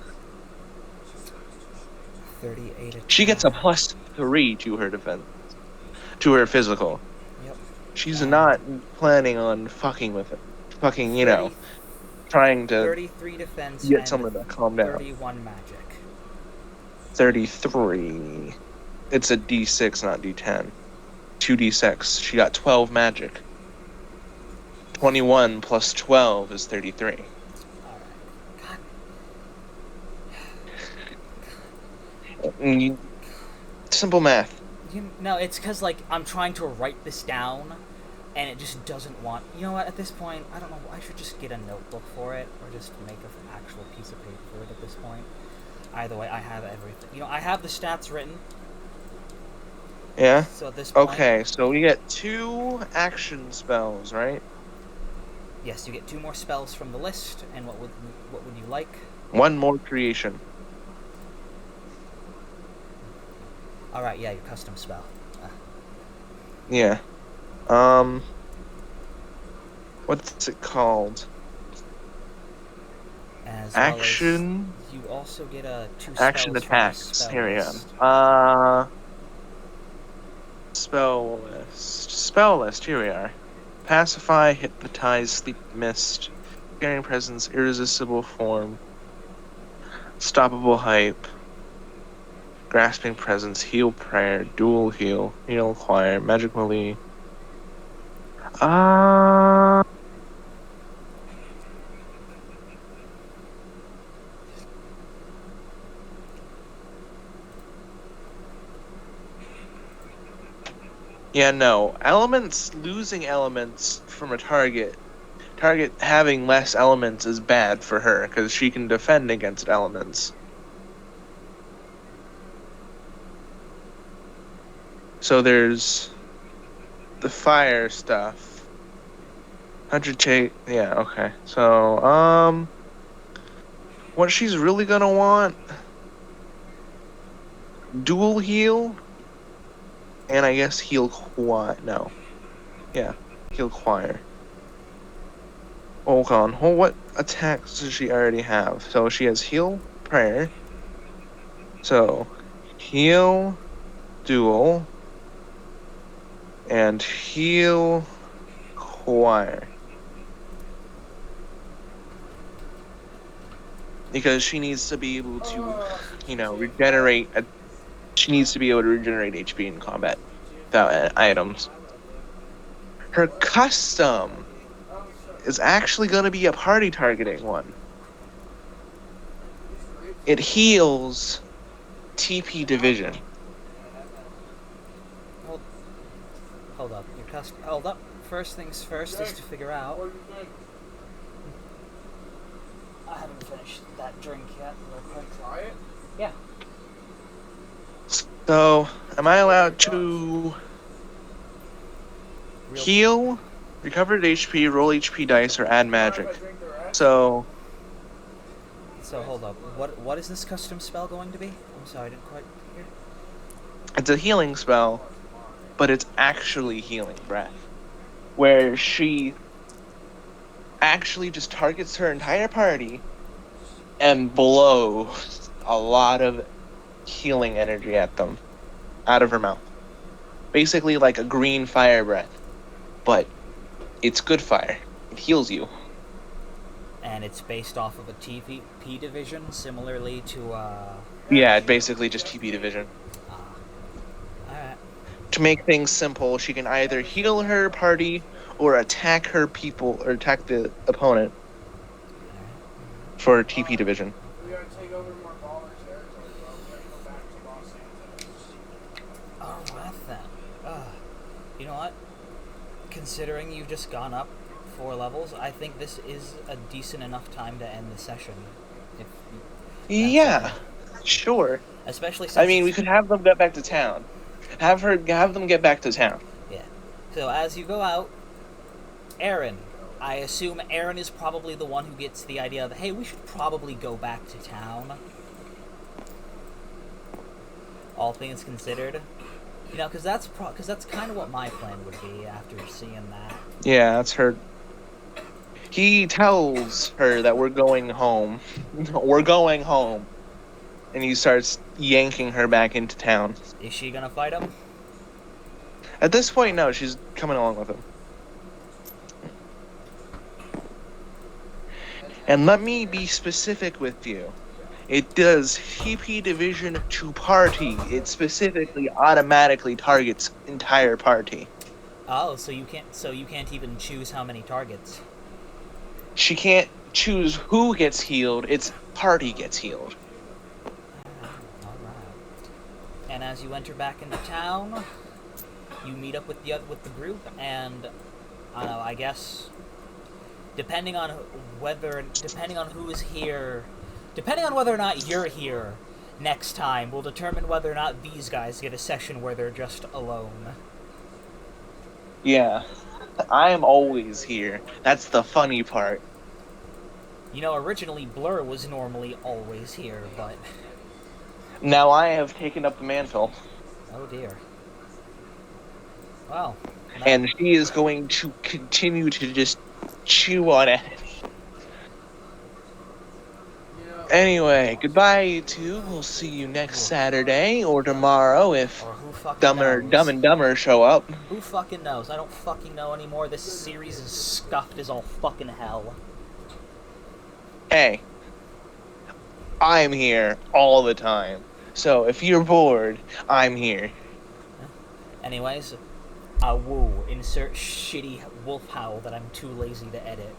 38 attack. She gets a +3 to her defense, to her physical. Yep. She's not planning on fucking with it. Fucking, 30, trying to 33 defense get and someone to calm down. 31 magic. 33. It's a D6, not D10. 2d6. She got 12 magic. 21 plus 12 is 33. Alright. God. Simple math. No, it's because, like, I'm trying to write this down, and it just doesn't want... You know what, at this point, I don't know, I should just get a notebook for it, or just make an actual piece of paper for it at this point. Either way, I have everything. You know, I have the stats written. Yeah? So at this point... Okay, so we get 2 action spells, right? Yes, you get 2 more spells from the list, and what would you like? 1 more creation. Alright, yeah, your custom spell. Yeah. What's it called? As Action... Well as you also get a 2 Action spells attacks. from Here the we spell go. list. Spell list. Spell list. Here we are. Pacify, hypnotize, sleep mist, scaring presence, irresistible form, stoppable hype, grasping presence, heal prayer, dual heal, heal choir, magic melee. Yeah, no. Elements, losing elements from a target having less elements is bad for her, because she can defend against elements. So there's the fire stuff. 100 yeah, okay. So, what she's really gonna want, dual heal, and I guess heal no. Yeah, heal choir. Hold on, what attacks does she already have? So she has heal prayer. So, heal dual and heal choir. Because she needs to be able to, regenerate. She needs to be able to regenerate HP in combat without items. Her custom is actually going to be a party targeting one. It heals TP division. Well, hold up. Hold up. First things first is to figure out. I haven't finished that drink yet. Real quick. Try it? Yeah. So, am I allowed to heal, recovered HP, roll HP dice, or add magic? So hold up. What is this custom spell going to be? I'm sorry, I didn't quite hear. It's a healing spell, but it's actually healing breath, where she actually just targets her entire party and blows a lot of healing energy at them out of her mouth. Basically like a green fire breath, but it's good fire. It heals you. And it's based off of a TP division, similarly to Yeah, it's basically just TP division. Alright. To make things simple, she can either heal her party or attack her people, or attack the opponent for TP division. We gotta take over more baller territory, bro. We gotta go back to Los Angeles. Alright then. You know what? Considering you've just gone up 4 levels, I think this is a decent enough time to end the session. Yeah, sure. Especially since we could have them get back to town. Have them get back to town. Yeah. So as you go out, Aaron, I assume Aaron is probably the one who gets the idea of, hey, we should probably go back to town. All things considered. Because that's kind of what my plan would be after seeing that. Yeah, that's her. He tells her that we're going home. We're going home. And he starts yanking her back into town. Is she gonna fight him? At this point, no, she's coming along with him. And let me be specific with you. It does TP division to party. It specifically automatically targets entire party. Oh, so you can't even choose how many targets. She can't choose who gets healed. It's party gets healed. Alright. And as you enter back into town, you meet up with the group, and I don't know, I guess depending on who's here, depending on whether or not you're here next time, will determine whether or not these guys get a session where they're just alone. Yeah, I am always here. That's the funny part. Originally Blur was normally always here, but now I have taken up the mantle. Oh dear. Well. And she is going to continue to just chew on it. Anyway, goodbye, you two. We'll see you next Saturday or tomorrow if Dumb and Dumber show up. Who fucking knows? I don't fucking know anymore. This series is scuffed as all fucking hell. Hey, I'm here all the time. So if you're bored, I'm here. Anyways, woo. Insert shitty wolf howl that I'm too lazy to edit.